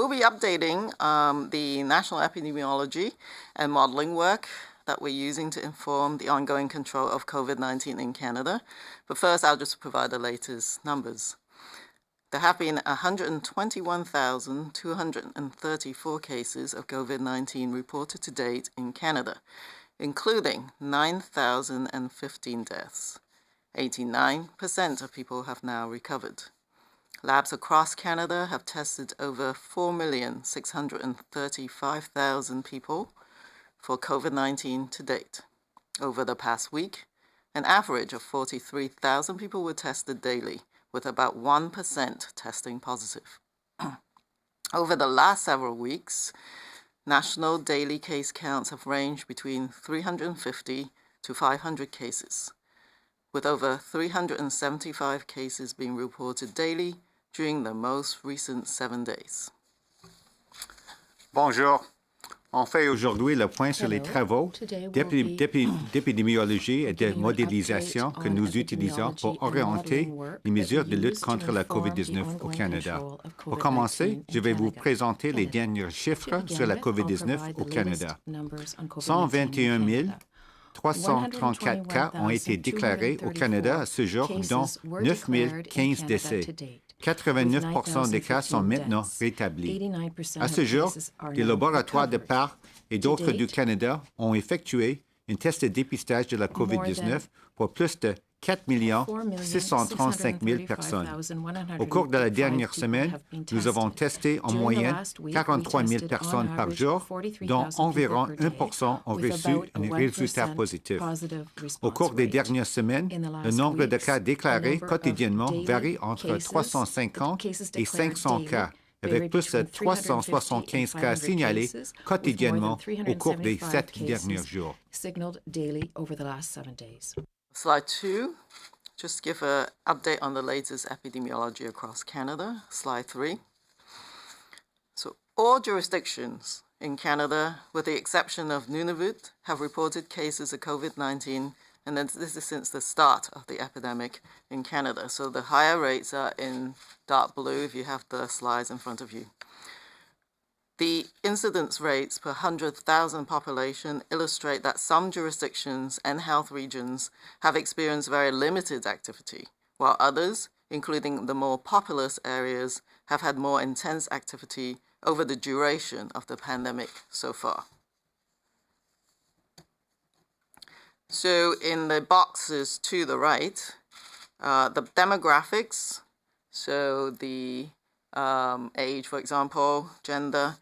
we'll be updating the national epidemiology and modeling work that we're using to inform the ongoing control of COVID-19 in Canada. But first, I'll just provide the latest numbers. There have been 121,234 cases of COVID-19 reported to date in Canada, including 9,015 deaths. 89% of people have now recovered. Labs across Canada have tested over 4,635,000 people for COVID-19 to date. Over the past week, an average of 43,000 people were tested daily, with about 1% testing positive. Over the last several weeks, national daily case counts have ranged between 350 to 500 cases, with over 375 cases being reported daily during the most recent 7 days. Bonjour. On fait aujourd'hui le point sur les travaux d'épidémiologie et de modélisation que nous utilisons pour orienter les mesures de lutte contre la COVID-19 au Canada. Pour commencer, je vais vous présenter les derniers chiffres sur la COVID-19 au Canada. 121 334 cas ont été déclarés au Canada à ce jour, dont 9 015 décès. 89% des cas sont maintenant rétablis. À ce jour, des laboratoires de Parc et d'autres du Canada ont effectué un test de dépistage de la COVID-19 pour plus de 4 635 000 personnes. Au cours de la dernière semaine, nous avons testé en moyenne 43 000 personnes par jour, dont environ 1% ont reçu un résultat positif. Au cours des dernières semaines, le nombre de cas déclarés quotidiennement varie entre 350 et 500 cas, avec plus de 375 cas signalés quotidiennement au cours des 7 derniers jours. Slide 2, just give an update on the latest epidemiology across Canada. Slide 3. So all jurisdictions in Canada, with the exception of Nunavut, have reported cases of COVID-19, and this is since the start of the epidemic in Canada. So the higher rates are in dark blue if you have the slides in front of you. The incidence rates per 100,000 population illustrate that some jurisdictions and health regions have experienced very limited activity, while others, including the more populous areas, have had more intense activity over the duration of the pandemic so far. So in the boxes to the right, the demographics, so the age, for example, gender,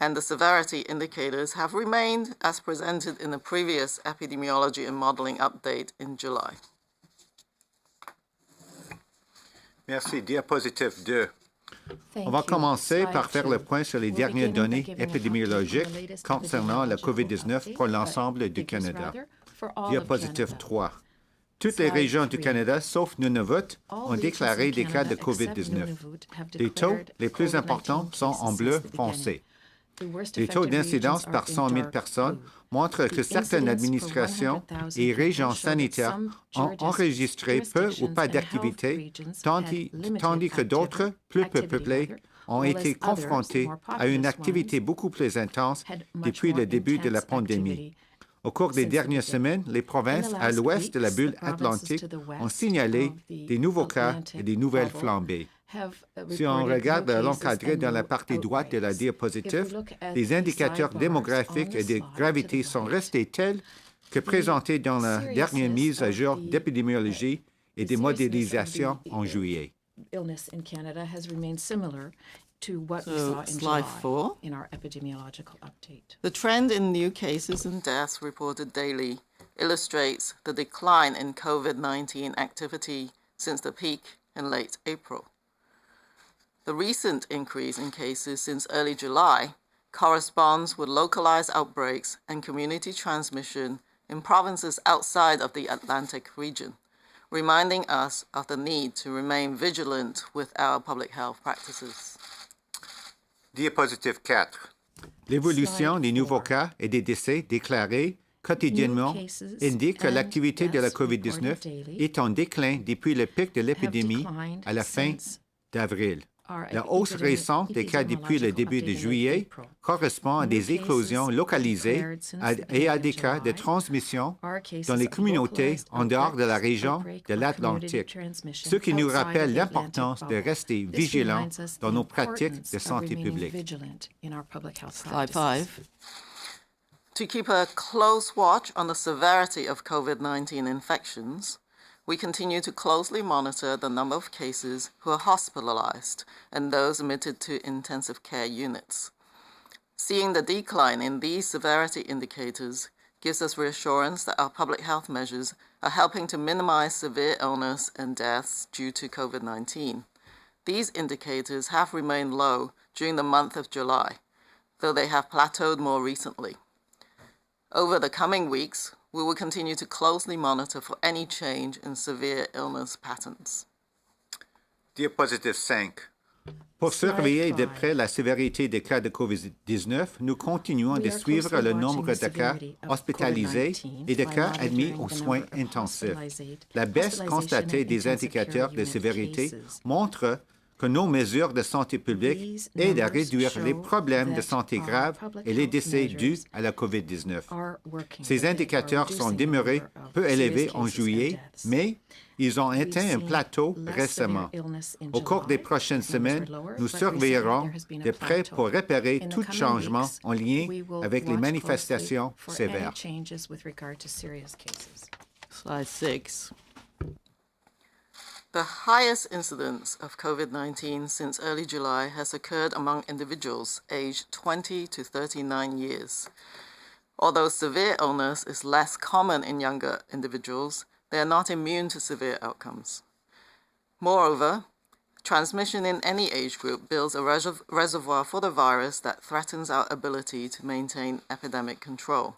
and the severity indicators have remained as presented in the previous epidemiology and modeling update in July. Merci. Diapositive 2. On va commencer par faire le point sur les dernières données épidémiologiques concernant la COVID-19 pour l'ensemble du Canada. Diapositive 3. Toutes les régions du Canada, sauf Nunavut, ont déclaré des cas de COVID-19. Les taux les plus importants sont en bleu foncé. Les taux d'incidence par 100 000 personnes montrent que certaines administrations et régions sanitaires ont enregistré peu ou pas d'activité, tandis que d'autres, plus peu peuplées, ont été confrontées à une activité beaucoup plus intense depuis le début de la pandémie. Au cours des dernières semaines, les provinces à l'ouest de la bulle atlantique ont signalé des nouveaux cas et des nouvelles flambées. Si on regarde l'encadré dans la partie droite de la diapositive, les indicateurs démographiques et de gravité sont restés tels que présentés dans la dernière mise à jour d'épidémiologie et de modélisation en juillet. To what we saw in July 4. In our epidemiological update. The trend in new cases and deaths reported daily illustrates the decline in COVID-19 activity since the peak in late April. The recent increase in cases since early July corresponds with localized outbreaks and community transmission in provinces outside of the Atlantic region, reminding us of the need to remain vigilant with our public health practices. Diapositive 4. L'évolution des nouveaux cas et des décès déclarés quotidiennement indique que l'activité de la COVID-19 est en déclin depuis le pic de l'épidémie à la fin d'avril. La hausse récente des cas depuis le début de juillet correspond à des éclosions localisées et à des cas de transmission dans les communautés en dehors de la région de l'Atlantique, ce qui nous rappelle l'importance de rester vigilants dans nos pratiques de santé publique. Slide 5. To keep a close watch on the severity of COVID-19 infections, we continue to closely monitor the number of cases who are hospitalized and those admitted to intensive care units. Seeing the decline in these severity indicators gives us reassurance that our public health measures are helping to minimize severe illness and deaths due to COVID-19. These indicators have remained low during the month of July, though they have plateaued more recently. Over the coming weeks, we will continue to closely monitor for any change in severe illness patterns. Diapositive 5. Pour surveiller de près la sévérité des cas de COVID-19, nous continuons de suivre le nombre de cas hospitalisés et de cas admis aux soins intensifs. La baisse constatée des indicateurs de sévérité montre que nos mesures de santé publique aident à réduire les problèmes de santé graves et les décès dus à la COVID-19. Ces indicateurs sont demeurés peu élevés en juillet, mais ils ont atteint un plateau récemment. Au cours des prochaines semaines, nous surveillerons de près pour repérer tout changement en lien avec les manifestations sévères. Slide 6. The highest incidence of COVID-19 since early July has occurred among individuals aged 20 to 39 years. Although severe illness is less common in younger individuals, they are not immune to severe outcomes. Moreover, transmission in any age group builds a reservoir for the virus that threatens our ability to maintain epidemic control.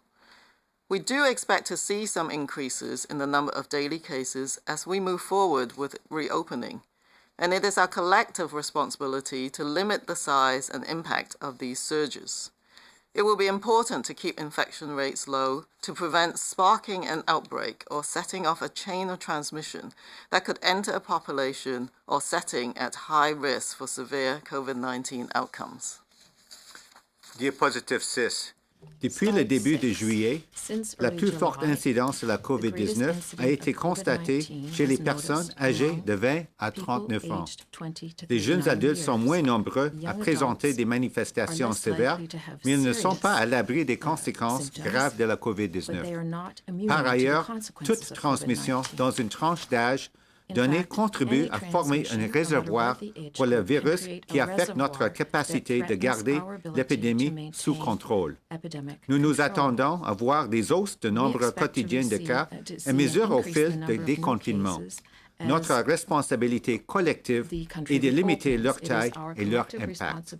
We do expect to see some increases in the number of daily cases as we move forward with reopening, and it is our collective responsibility to limit the size and impact of these surges. It will be important to keep infection rates low to prevent sparking an outbreak or setting off a chain of transmission that could enter a population or setting at high risk for severe COVID-19 outcomes. Diapositive 6. Depuis le début de juillet, la plus forte incidence de la COVID-19 a été constatée chez les personnes âgées de 20 à 39 ans. Les jeunes adultes sont moins nombreux à présenter des manifestations sévères, mais ils ne sont pas à l'abri des conséquences graves de la COVID-19. Par ailleurs, toute transmission dans une tranche d'âge donnée contribue à former un réservoir pour le virus qui affecte notre capacité de garder l'épidémie sous contrôle. Nous nous attendons à voir des hausses de nombre quotidien de cas à mesure au fil du déconfinement. Notre responsabilité collective est de limiter leur taille et leur impact.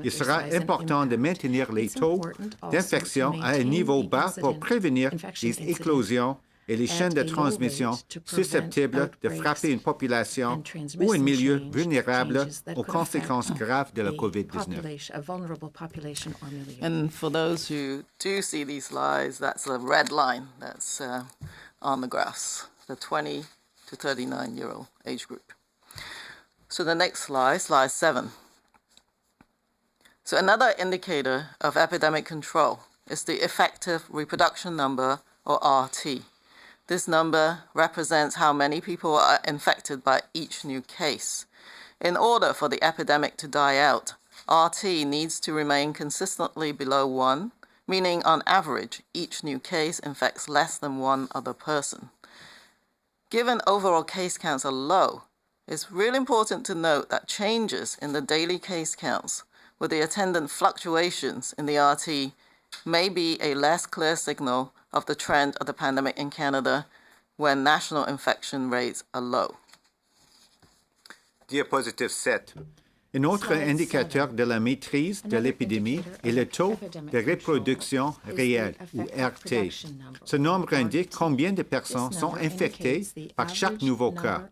Il sera important de maintenir les taux d'infection à un niveau bas pour prévenir les éclosions et les chaînes de transmission susceptibles de frapper une population ou un milieu vulnérable aux conséquences graves de la COVID-19. And for those who do see these slides, that's a red line that's on the graphs, the 20 to 39-year-old age group. So the next slide, slide 7. So another indicator of epidemic control is the effective reproduction number, or RT. This number represents how many people are infected by each new case. In order for the epidemic to die out, RT needs to remain consistently below 1, meaning on average, each new case infects less than one other person. Given overall case counts are low, it's really important to note that changes in the daily case counts with the attendant fluctuations in the RT may be a less clear signal of the trend of the pandemic in Canada when national infection rates are low. Diapositive 7. Un autre indicateur de la maîtrise de l'épidémie est le taux de reproduction réelle, ou RT. Ce nombre indique combien de personnes sont infectées par chaque nouveau cas.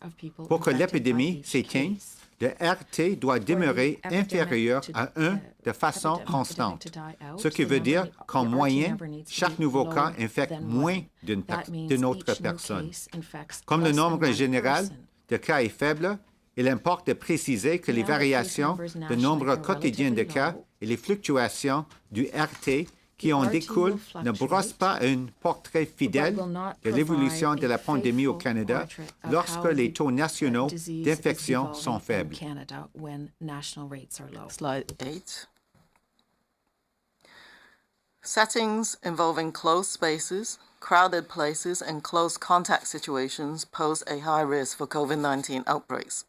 Pour que l'épidémie s'éteigne, le RT doit demeurer inférieur à 1 de façon constante, ce qui veut dire qu'en moyenne, chaque nouveau cas infecte moins d'une autre personne. Comme le nombre général de cas est faible, Il importe de préciser que les variations de nombre quotidien de cas et les fluctuations du RT qui en découlent ne brossent pas un portrait fidèle de l'évolution de la pandémie au Canada lorsque les taux nationaux d'infection sont faibles. Slide 8. Settings involving closed spaces, crowded places, and close contact situations pose a high risk for COVID-19 outbreaks.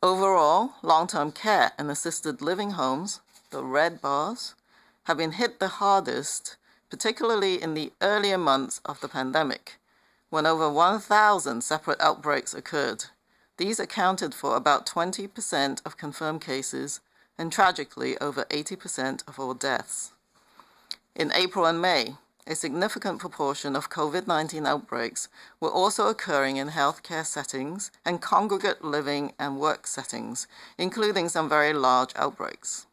Overall, long-term care and assisted living homes, the red bars, have been hit the hardest, particularly in the earlier months of the pandemic, when over 1,000 separate outbreaks occurred. These accounted for about 20% of confirmed cases and, tragically, over 80% of all deaths. In April and May, a significant proportion of COVID-19 outbreaks were also occurring in healthcare settings and congregate living and work settings, including some very large outbreaks.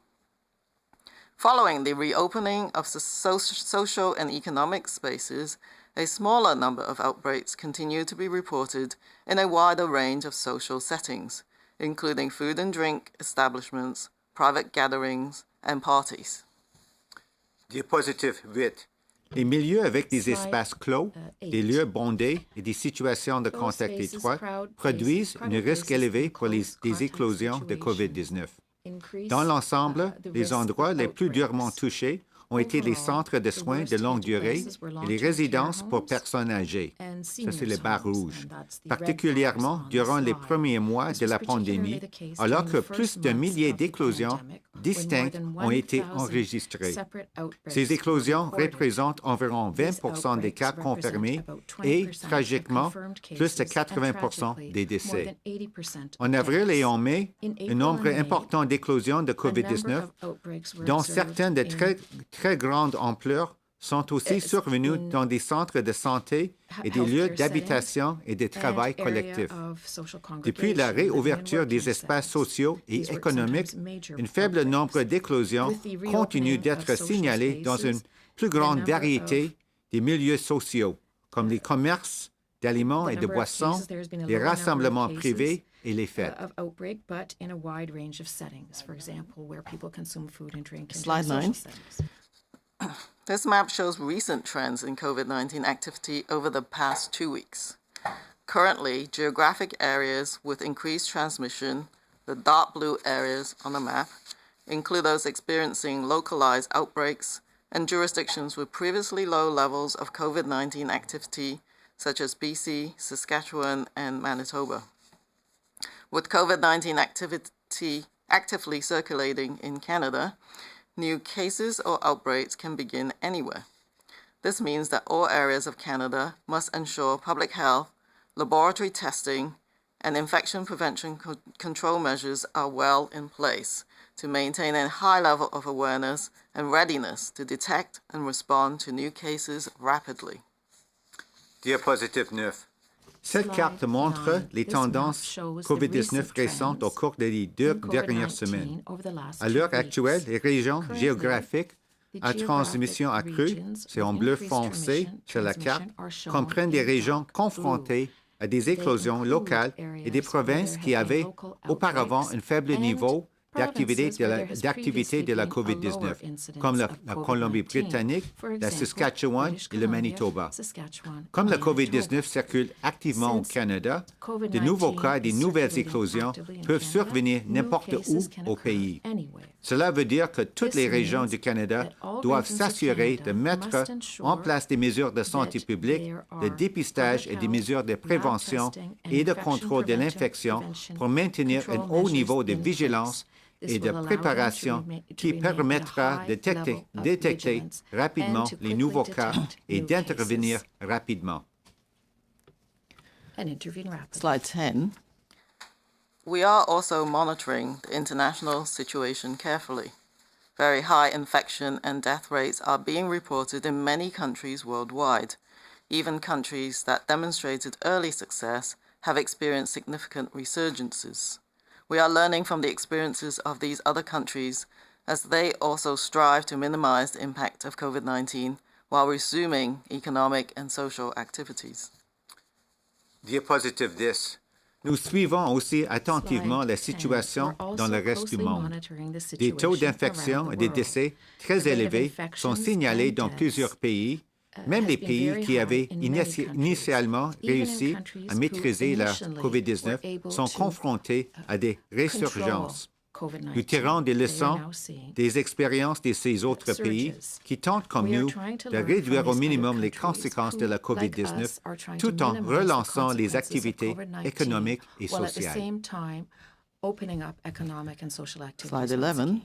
Following the reopening of social and economic spaces, a smaller number of outbreaks continue to be reported in a wider range of social settings, including food and drink establishments, private gatherings, and parties. Diapositive 8. Les milieux avec des espaces clos, des lieux bondés et des situations de contact étroit produisent un risque élevé pour des éclosions de COVID-19. Dans l'ensemble, les endroits les plus durement touchés ont été les centres de soins de longue durée et les résidences pour personnes âgées. Ça, c'est les barres rouges. Particulièrement durant les premiers mois de la pandémie, alors que plus d'un millier d'éclosions distinctes ont été enregistrées. Ces éclosions représentent environ 20 des cas confirmés et, tragiquement, plus de 80 des décès. En avril et en mai, un nombre important d'éclosions de COVID-19, dont certaines de très grande ampleur, sont aussi survenues dans des centres de santé et des lieux d'habitation et de travail collectif. Depuis la réouverture des espaces sociaux et économiques, un faible nombre d'éclosions continue d'être signalé dans une plus grande variété des milieux sociaux, comme les commerces d'aliments et de boissons, les rassemblements privés et les fêtes. Slide 9. This map shows recent trends in COVID-19 activity over the past 2 weeks. Currently, geographic areas with increased transmission, the dark blue areas on the map, include those experiencing localized outbreaks and jurisdictions with previously low levels of COVID-19 activity, such as BC, Saskatchewan, and Manitoba. With COVID-19 activity actively circulating in Canada, new cases or outbreaks can begin anywhere. This means that all areas of Canada must ensure public health, laboratory testing, and infection prevention control measures are well in place to maintain a high level of awareness and readiness to detect and respond to new cases rapidly. Diapositive 9. Cette carte montre les tendances COVID-19 récentes au cours des 2 dernières semaines. À l'heure actuelle, les régions géographiques à transmission accrue, c'est en bleu foncé sur la carte, comprennent des régions confrontées à des éclosions locales et des provinces qui avaient auparavant un faible niveau d'activité de la COVID-19, comme la Colombie-Britannique, la Saskatchewan et le Manitoba. Comme la COVID-19 circule activement au Canada, de nouveaux cas et de nouvelles éclosions peuvent survenir n'importe où au pays. Cela veut dire que toutes les régions du Canada doivent s'assurer de mettre en place des mesures de santé publique, de dépistage et des mesures de prévention et de contrôle de l'infection pour maintenir un haut niveau de vigilance et de préparation qui permettra de détecter rapidement les nouveaux cas et d'intervenir rapidement. Slide 10. We are also monitoring the international situation carefully. Very high infection and death rates are being reported in many countries worldwide. Even countries that demonstrated early success have experienced significant resurgences. We are learning from the experiences of these other countries as they also strive to minimize the impact of COVID-19 while resuming economic and social activities. Diapositive 10. Nous suivons aussi attentivement la situation dans le reste du monde. Des taux d'infection et des décès très élevés sont signalés dans plusieurs pays, même les pays qui avaient initialement réussi à maîtriser la COVID-19 sont confrontés à des résurgences. Nous tirons des leçons des expériences de ces autres pays qui tentent comme nous de réduire au minimum les conséquences de la COVID-19 tout en relançant les activités économiques et sociales. Slide 11.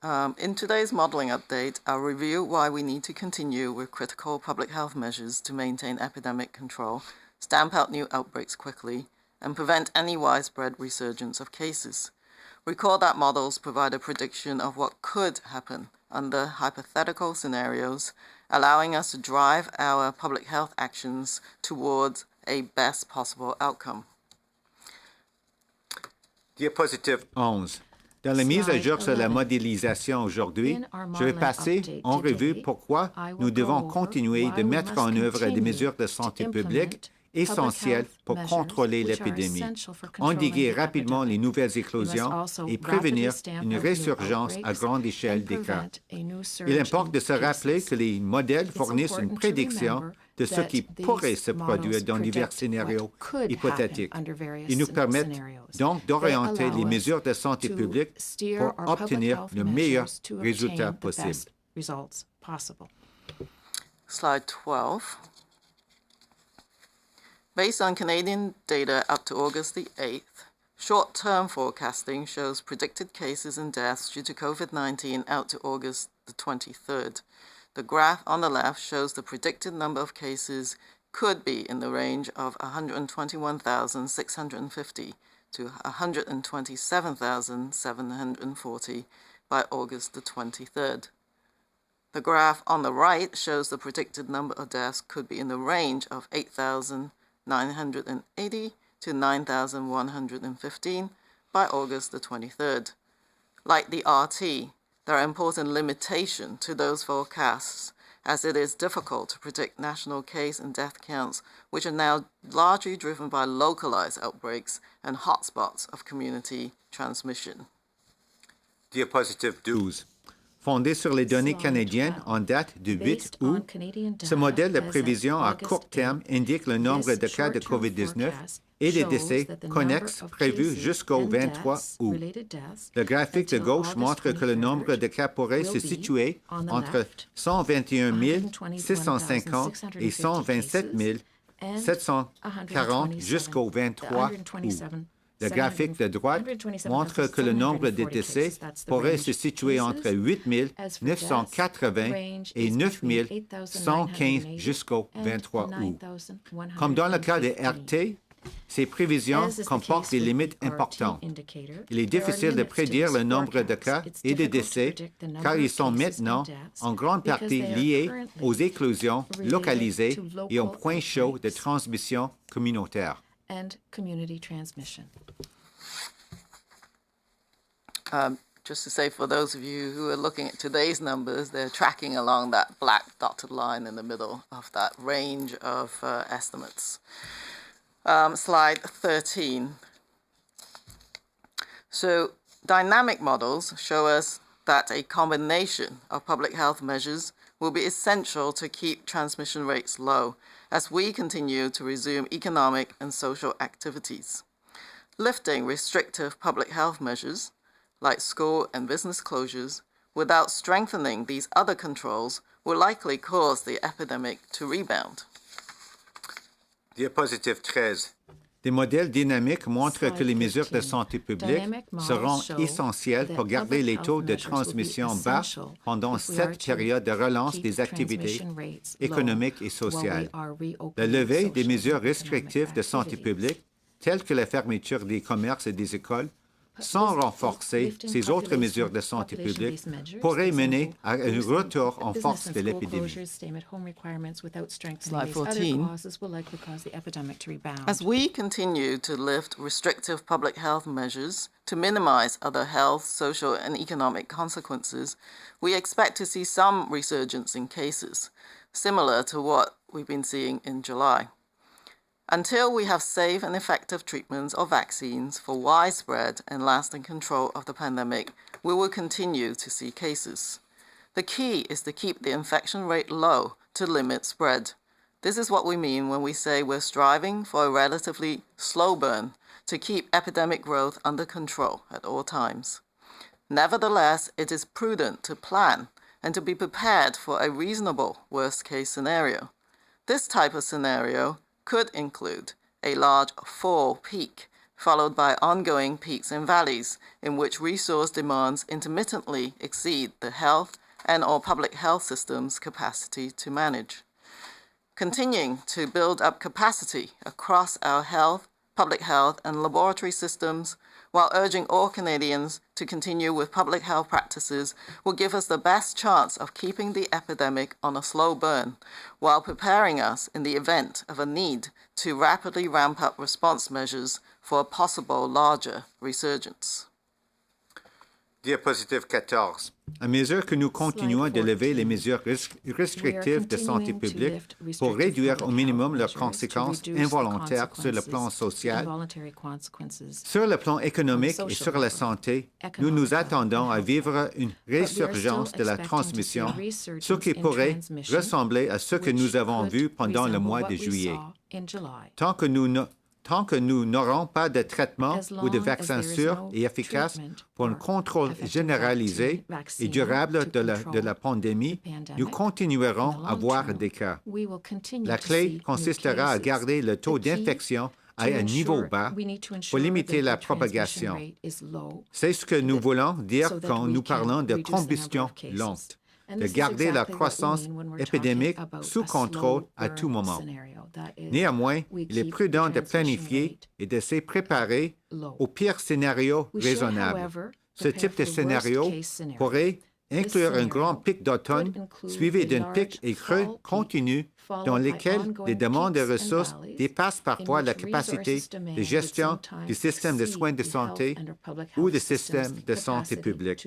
In today's modelling update, I'll review why we need to continue with critical public health measures to maintain epidemic control, stamp out new outbreaks quickly, and prevent any widespread resurgence of cases. Recall that models provide a prediction of what could happen under hypothetical scenarios, allowing us to drive our public health actions towards a best possible outcome. Diapositive 11. Dans la mise à jour sur la modélisation aujourd'hui, je vais passer en revue pourquoi nous devons continuer de mettre en œuvre des mesures de santé publique essentielles pour contrôler l'épidémie, endiguer rapidement les nouvelles éclosions et prévenir une résurgence à grande échelle des cas. Il importe de se rappeler que les modèles fournissent une prédiction de ce qui pourrait se produire dans divers scénarios hypothétiques. Ils nous permettent donc d'orienter les mesures de santé publique pour obtenir le meilleur résultat possible. Slide 12. Based on Canadian data up to August the 8th, short-term forecasting shows predicted cases and deaths due to COVID-19 out to August the 23rd. The graph on the left shows the predicted number of cases could be in the range of 121,650 to 127,740 by August the 23rd. The graph on the right shows the predicted number of deaths could be in the range of 8,980 to 9,115 by August the 23rd. Like the RT, there are important limitations to those forecasts, as it is difficult to predict national case and death counts, which are now largely driven by localized outbreaks and hotspots of community transmission. Diapositive 12. Fondé sur les données canadiennes en date du 8 août, ce modèle de prévision à court terme indique le nombre de cas de COVID-19 et des décès connexes prévus jusqu'au 23 août. Le graphique de gauche montre que le nombre de cas pourrait se situer entre 121 650 et 127 740 jusqu'au 23 août. Le graphique de droite montre que le nombre de décès pourrait se situer entre 8 980 et 9 115 jusqu'au 23 août. Comme dans le cas de RT, ces prévisions comportent des limites importantes. Il est difficile de prédire le nombre de cas et de décès car ils sont maintenant en grande partie liés aux éclosions localisées et aux points chauds de transmission communautaire. And community transmission. Just to say, for those of you who are looking at today's numbers, they're tracking along that black dotted line in the middle of that range of estimates. Slide 13. So dynamic models show us that a combination of public health measures will be essential to keep transmission rates low as we continue to resume economic and social activities. Lifting restrictive public health measures, like school and business closures, without strengthening these other controls will likely cause the epidemic to rebound. Diapositive 13. Des modèles dynamiques montrent que les mesures de santé publique seront essentielles pour garder les taux de transmission bas pendant cette période de relance des activités économiques et sociales. La levée des mesures restrictives de santé publique, telles que la fermeture des commerces et des écoles, sans renforcer ces autres mesures de santé publique, pourrait mener à un retour en force de l'épidémie. Slide 14. As we continue to lift restrictive public health measures to minimize other health, social, and economic consequences, we expect to see some resurgence in cases, similar to what we've been seeing in July. Until we have safe and effective treatments or vaccines for widespread and lasting control of the pandemic, we will continue to see cases. The key is to keep the infection rate low to limit spread. This is what we mean when we say we're striving for a relatively slow burn to keep epidemic growth under control at all times. Nevertheless, it is prudent to plan and to be prepared for a reasonable worst-case scenario. This type of scenario could include a large fall peak, followed by ongoing peaks and valleys in which resource demands intermittently exceed the health and/or public health system's capacity to manage. Continuing to build up capacity across our health, public health, and laboratory systems, while urging all Canadians to continue with public health practices, will give us the best chance of keeping the epidemic on a slow burn, while preparing us in the event of a need to rapidly ramp up response measures for a possible larger resurgence. Diapositive 14. À mesure que nous continuons de lever les mesures restrictives de santé publique pour réduire au minimum leurs conséquences involontaires sur le plan social, sur le plan économique et sur la santé, nous nous attendons à vivre une résurgence de la transmission, ce qui pourrait ressembler à ce que nous avons vu pendant le mois de juillet. Tant que nous n'aurons pas de traitement ou de vaccin sûr et efficace pour un contrôle généralisé et durable de la pandémie, nous continuerons à voir des cas. La clé consistera à garder le taux d'infection à un niveau bas pour limiter la propagation. C'est ce que nous voulons dire quand nous parlons de combustion lente, de garder la croissance épidémique sous contrôle à tout moment. Néanmoins, il est prudent de planifier et de se préparer au pire scénario raisonnable. Ce type de scénario pourrait inclure un grand pic d'automne suivi d'un pic et creux continu dans lesquels les demandes de ressources dépassent parfois la capacité de gestion du système de soins de santé ou du système de santé publique.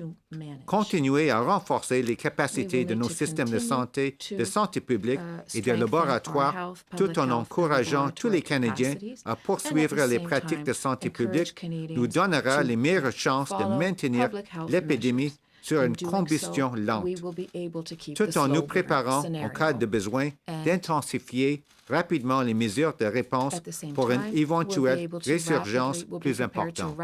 Continuer à renforcer les capacités de nos systèmes de santé publique et de laboratoires tout en encourageant tous les Canadiens à poursuivre les pratiques de santé publique nous donnera les meilleures chances de maintenir l'épidémie sur une combustion lente, tout en nous préparant, en cas de besoin, d'intensifier rapidement les mesures de réponse pour une éventuelle résurgence plus importante.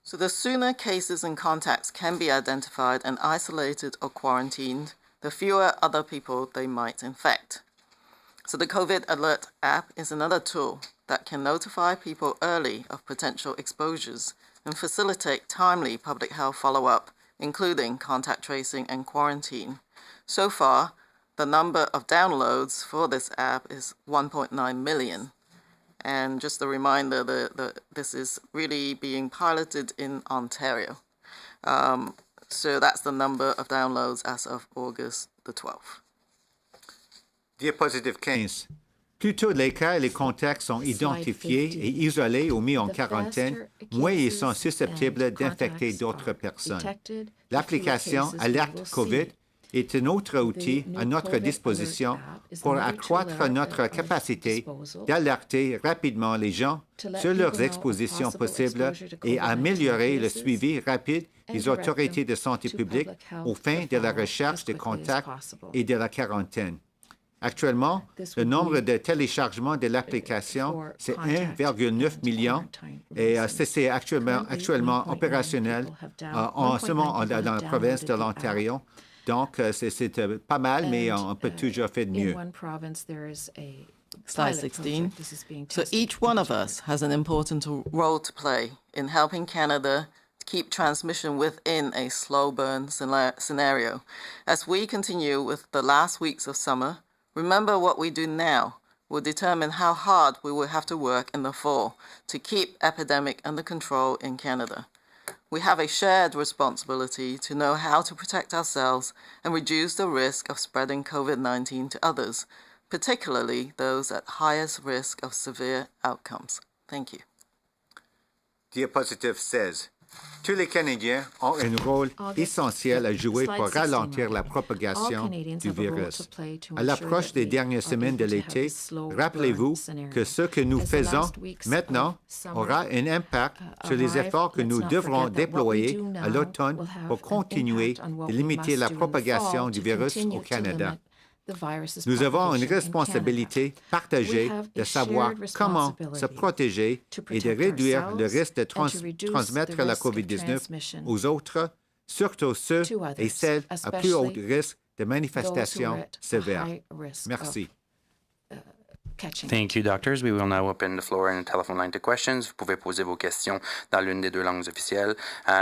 So the sooner cases and contacts can be identified and isolated or quarantined, the fewer other people they might infect. So the COVID Alert app is another tool that can notify people early of potential exposures and facilitate timely public health follow-up, including contact tracing and quarantine. So far, the number of downloads for this app is 1.9 million. And just a reminder that this is really being piloted in Ontario. So that's the number of downloads as of August the 12th. Diapositive 15. Plus tôt les cas et les contacts sont identifiés et isolés ou mis en quarantaine, moins ils sont susceptibles d'infecter d'autres personnes. L'application Alerte COVID est un autre outil à notre disposition pour accroître notre capacité d'alerter rapidement les gens sur leurs expositions possibles et améliorer le suivi rapide des autorités de santé publique aux fins de la recherche de contacts et de la quarantaine. Actuellement, le nombre de téléchargements de l'application, c'est 1,9 million et c'est actuellement opérationnel en ce moment dans la province de l'Ontario. Donc, c'est pas mal, mais on peut toujours faire mieux. Slide 16. So each one of us has an important role to play in helping Canada keep transmission within a slow burn scenario. As we continue with the last weeks of summer, remember what we do now will determine how hard we will have to work in the fall to keep epidemic under control in Canada. We have a shared responsibility to know how to protect ourselves and reduce the risk of spreading COVID-19 to others, particularly those at highest risk of severe outcomes. Thank you. Diapositive 16. Tous les Canadiens ont un rôle essentiel à jouer pour ralentir la propagation du virus. À l'approche des dernières semaines de l'été, rappelez-vous que ce que nous faisons maintenant aura un impact sur les efforts que nous devrons déployer à l'automne pour continuer de limiter la propagation du virus au Canada. Nous avons une responsabilité partagée de savoir comment se protéger et de réduire le risque de transmettre la COVID-19 aux autres, surtout ceux et celles à plus haut risque de manifestations sévères. Merci. Thank you, doctors. We will now open the floor and the telephone line to questions. Vous pouvez poser vos questions dans l'une des deux langues officielles.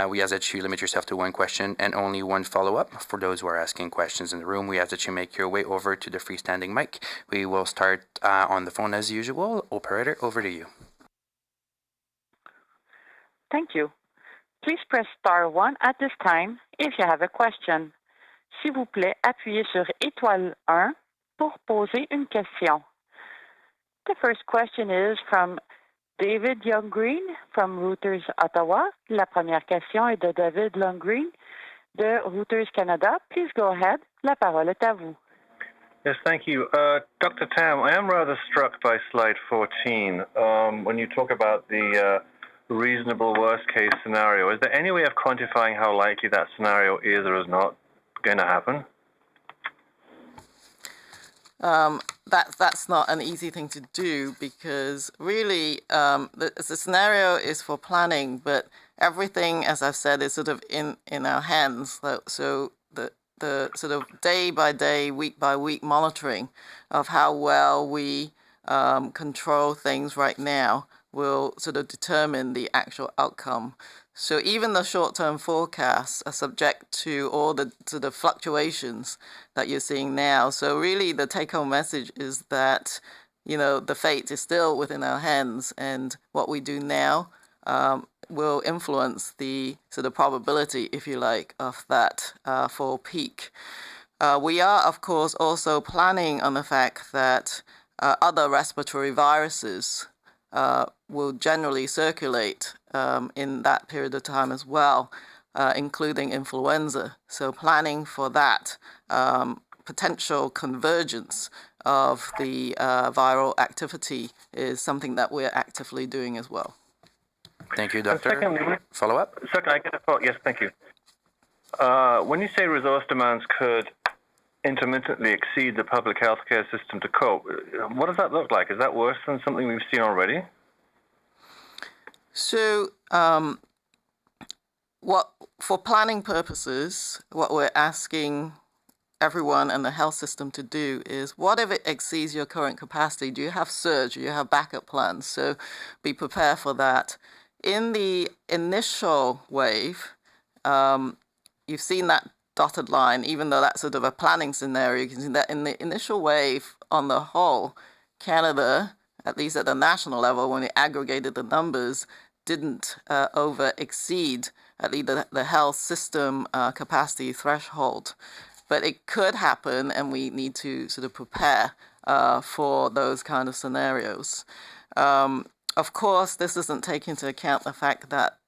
We ask that you limit yourself to one question and only one follow-up. For those who are asking questions in the room, we ask that you make your way over to the freestanding mic. We will start on the phone as usual. Operator, over to you. Thank you. Please press star 1 at this time if you have a question. S'il vous plaît, appuyez sur étoile 1 pour poser une question. The first question is from David Young-Green from Reuters Ottawa. La première question est de David Young-Green de Reuters Canada. Please go ahead. La parole est à vous. Yes, thank you. Dr. Tam, I am rather struck by slide 14 when you talk about the reasonable worst-case scenario. Is there any way of quantifying how likely that scenario is or is not going to happen? That's not an easy thing to do because really the scenario is for planning, but everything, as I've said, is sort of in our hands. So the sort of day by day, week by week monitoring of how well we control things right now will sort of determine the actual outcome. So even the short-term forecasts are subject to all the sort of fluctuations that you're seeing now. So really the take-home message is that, you know, the fate is still within our hands, and what we do now will influence the sort of probability, if you like, of that fall peak. We are, of course, also planning on the fact that other respiratory viruses will generally circulate in that period of time as well, including influenza. So planning for that potential convergence of the viral activity is something that we're actively doing as well. Thank you, Doctor. Follow-up? Second, I get a follow-up. Yes, thank you. When you say resource demands could intermittently exceed the public health care system to cope, what does that look like? Is that worse than something we've seen already? So for planning purposes, what we're asking everyone and the health system to do is, what if it exceeds your current capacity? Do you have surge? Do you have backup plans? So be prepared for that. In the initial wave, you've seen that dotted line, even though that's sort of a planning scenario, you can see that in the initial wave on the whole, Canada, at least at the national level, when we aggregated the numbers, didn't over exceed at least the health system capacity threshold. But it could happen, and we need to sort of prepare for those kind of scenarios. Of course, this doesn't take into account the fact that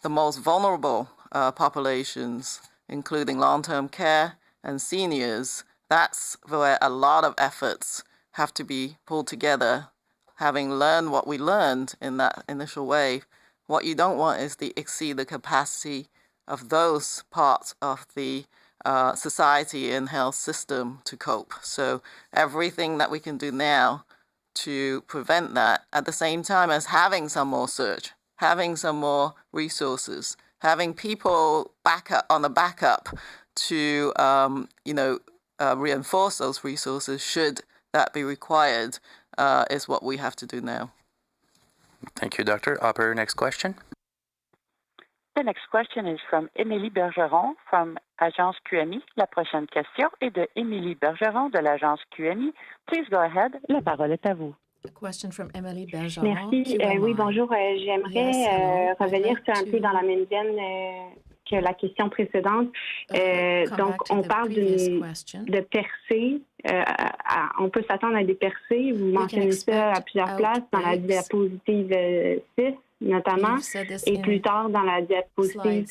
the most vulnerable populations, including long-term care and seniors, that's where a lot of efforts have to be pulled together. Having learned what we learned in that initial wave, what you don't want is to exceed the capacity of those parts of the society and health system to cope. So everything that we can do now to prevent that, at the same time as having some more surge, having some more resources, having people back up on the backup to reinforce those resources should that be required, is what we have to do now. Thank you, Doctor. Operator, next question. The next question is from Émilie Bergeron from Agence QMI. La prochaine question est de Émilie Bergeron de l'Agence QMI. Please go ahead. La parole est à vous. A question from Emily Bergeron. Merci. Oui, bonjour. J'aimerais revenir sur un peu dans la même veine que la question précédente. Donc, on parle de percées. On peut s'attendre à des percées. Vous mentionnez ça à plusieurs places dans la diapositive 6. notamment. Et plus tard, dans la diapositive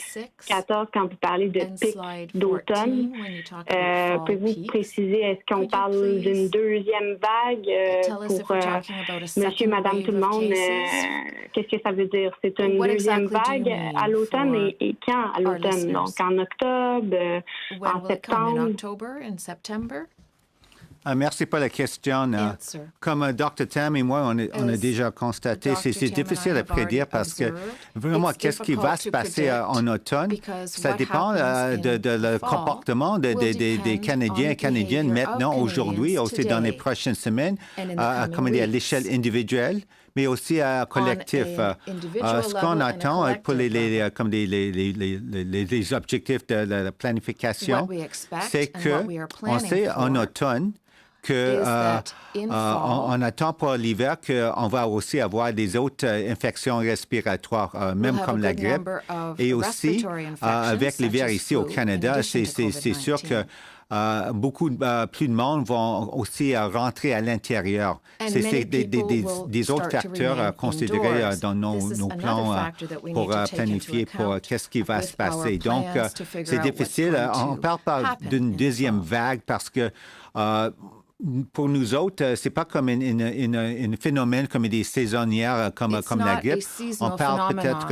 14, quand vous parlez de pic d'automne, pouvez-vous préciser, est-ce qu'on parle d'une deuxième vague pour monsieur, madame, tout le monde? Qu'est-ce que ça veut dire? C'est une deuxième vague à l'automne et quand à l'automne? Donc, en octobre, en septembre? Merci pour la question. Comme Dr. Tam et moi, on a déjà constaté, c'est difficile à prédire parce que vraiment, qu'est-ce qui va se passer en automne? Ça dépend le comportement des Canadiens et Canadiennes maintenant, aujourd'hui, aussi dans les prochaines semaines, à l'échelle individuelle, mais aussi collectif. Ce qu'on attend pour les objectifs de la planification, c'est qu'on sait en automne on attend pour l'hiver qu'on va aussi avoir des autres infections respiratoires, même comme la grippe. Et aussi, avec l'hiver ici au Canada, c'est sûr que beaucoup plus de monde vont aussi rentrer à l'intérieur. C'est des autres facteurs considérés dans nos plans pour planifier pour qu'est-ce qui va se passer. Donc, c'est difficile. On parle pas d'une deuxième vague parce que pour nous autres, c'est pas comme un phénomène comme des saisonnières comme la grippe. On parle peut-être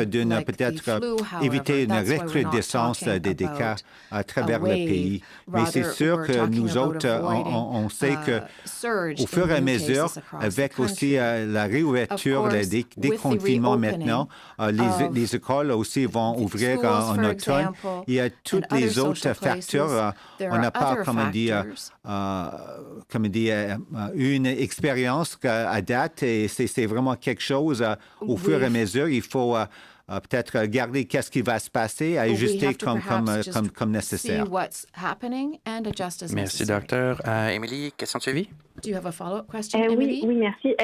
éviter une recrudescence des cas à travers le pays. Mais c'est sûr que nous autres, on sait que au fur et à mesure, avec aussi la réouverture, des confinements maintenant, les écoles aussi vont ouvrir en automne. Il y a tous les autres facteurs. On n'a pas, eu une expérience à date et c'est vraiment quelque chose au fur et à mesure. Il faut peut-être regarder qu'est-ce qui va se passer, ajuster comme nécessaire. Merci, docteur. Émilie, question suivie? Do you have a follow-up question, oui, merci.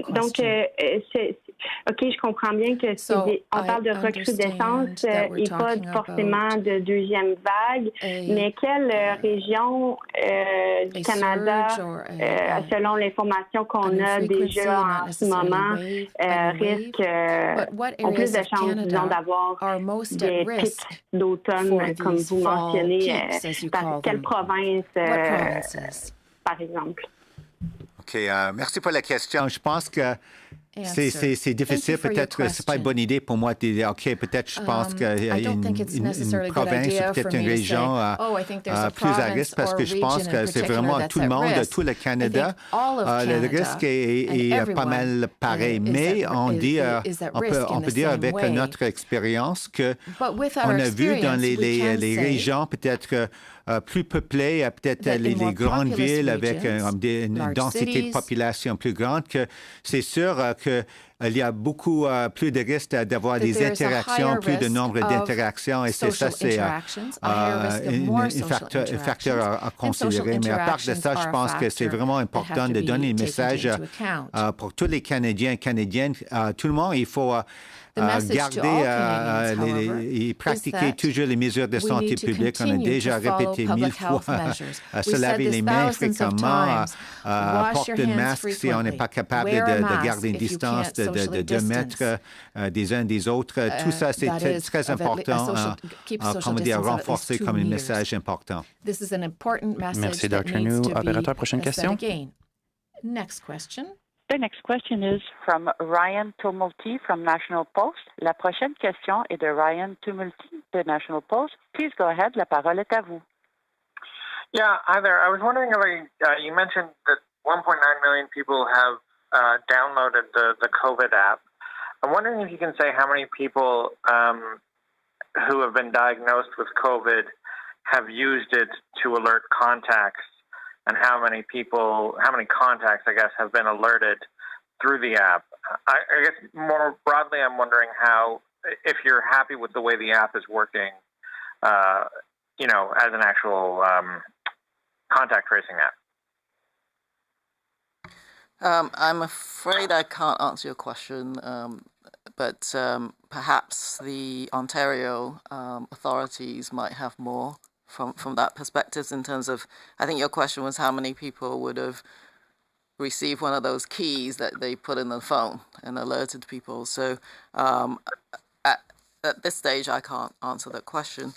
Donc, OK, je comprends bien que on parle de recrudescence et pas forcément de deuxième vague, mais quelle région du Canada, selon l'information qu'on a déjà en ce moment, ont plus de chances, disons, d'avoir des pics d'automne, comme vous mentionnez, par quelle province, par exemple? OK, merci pour la question. Je pense que c'est difficile. Peut-être c'est pas une bonne idée pour moi de dire, OK, peut-être je pense qu'il y a une province ou peut-être une région plus à risque parce que je pense que c'est vraiment tout le monde, tout le Canada. Le risque est pas mal pareil. Mais on peut dire avec notre expérience qu'on a vu dans les régions peut-être plus peuplées, peut-être les grandes villes avec une densité de population plus grande, que c'est sûr qu'il y a beaucoup plus de risques d'avoir des interactions, plus de nombre d'interactions, et c'est un facteur à considérer. Mais à part de ça, je pense que c'est vraiment important de donner le message pour tous les Canadiens et Canadiennes. Tout le monde, il faut garder et pratiquer toujours les mesures de santé publique. On a déjà répété 1000 fois se laver les mains fréquemment, porter le masque si on n'est pas capable de garder une distance de 2 mètres des uns des autres. Tout ça, c'est très important à renforcer comme un message important. Merci, Dr. New. Opérateur, prochaine question. Next question. The next question is from Ryan Tumulty from National Post. La prochaine question est de Ryan Tumulty de National Post. Please go ahead. La parole est à vous. Yeah, hi there. I was wondering if you mentioned that 1.9 million people have downloaded the COVID app. I'm wondering if you can say how many people who have been diagnosed with COVID have used it to alert contacts, and how many contacts, I guess, have been alerted through the app. I guess more broadly, I'm wondering if you're happy with the way the app is working, as an actual contact tracing app. I'm afraid I can't answer your question, but perhaps the Ontario authorities might have more from that perspective in terms of, I think your question was how many people would have receive one of those keys that they put in the phone and alerted people. So at this stage, I can't answer that question.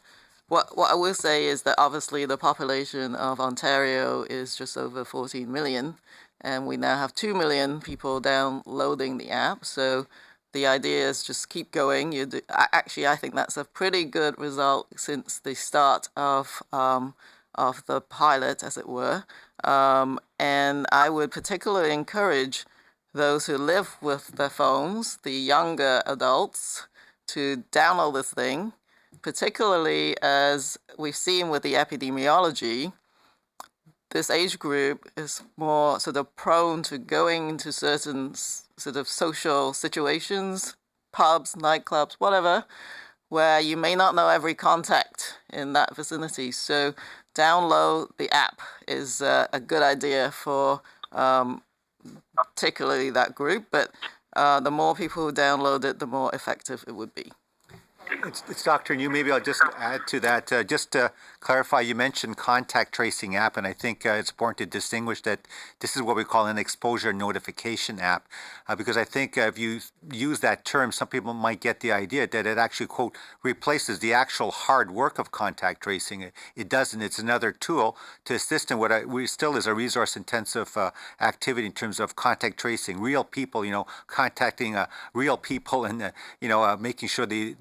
What I will say is that obviously the population of Ontario is just over 14 million, and we now have 2 million people downloading the app. So the idea is just keep going. Actually, I think that's a pretty good result since the start of the pilot, as it were. And I would particularly encourage those who live with their phones, the younger adults, to download this thing, particularly as we've seen with the epidemiology. This age group is more sort of prone to going into certain sort of social situations, pubs, nightclubs, whatever, where you may not know every contact in that vicinity. So download the app is a good idea for particularly that group, but the more people who download it, the more effective it would be. It's Dr. New. Maybe I'll just add to that. Just to clarify, you mentioned contact tracing app, and I think it's important to distinguish that this is what we call an exposure notification app, because I think if you use that term, some people might get the idea that it actually, quote, replaces the actual hard work of contact tracing. It doesn't. It's another tool to assist in what we still is a resource-intensive activity in terms of contact tracing, real people, contacting real people and, making sure they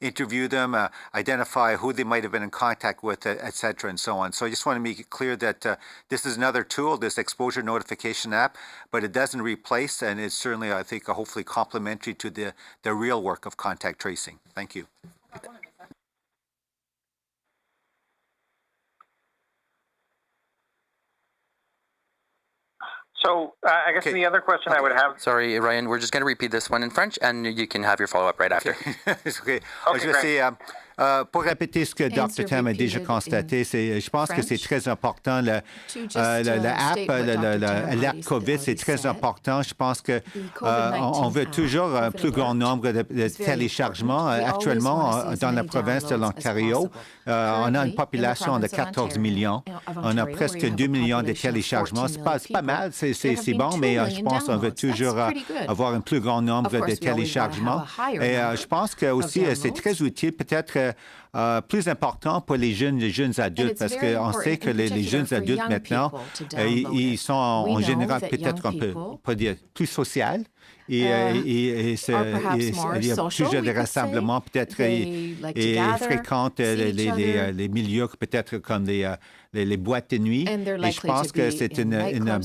interview them, identify who they might have been in contact with, et cetera, and so on. So I just want to make it clear that this is another tool, this exposure notification app, but it doesn't replace, and it's certainly, I think, hopefully complementary to the real work of contact tracing. Thank you. So I guess the other question I would have... Sorry, Ryan, we're just going to repeat this one in French, and you can have your follow-up right after. Okay. Je vais essayer, pour répéter ce que Dr. Tam a déjà constaté, je pense que c'est très important. L'alerte COVID, c'est très important. Je pense qu'on veut toujours un plus grand nombre de téléchargements. Actuellement, dans la province de l'Ontario, on a une population de 14 millions. On a presque 2 millions de téléchargements. C'est pas mal, c'est bon, mais je pense qu'on veut toujours avoir un plus grand nombre de téléchargements. Et je pense que aussi c'est très utile, peut-être plus important pour les jeunes adultes, parce qu'on sait que les jeunes adultes maintenant, ils sont en général peut-être un peu, pas dire, plus sociaux. Et il y a plusieurs de rassemblements, peut-être, et fréquentent les milieux peut-être comme les boîtes de nuit. Et je pense que c'est une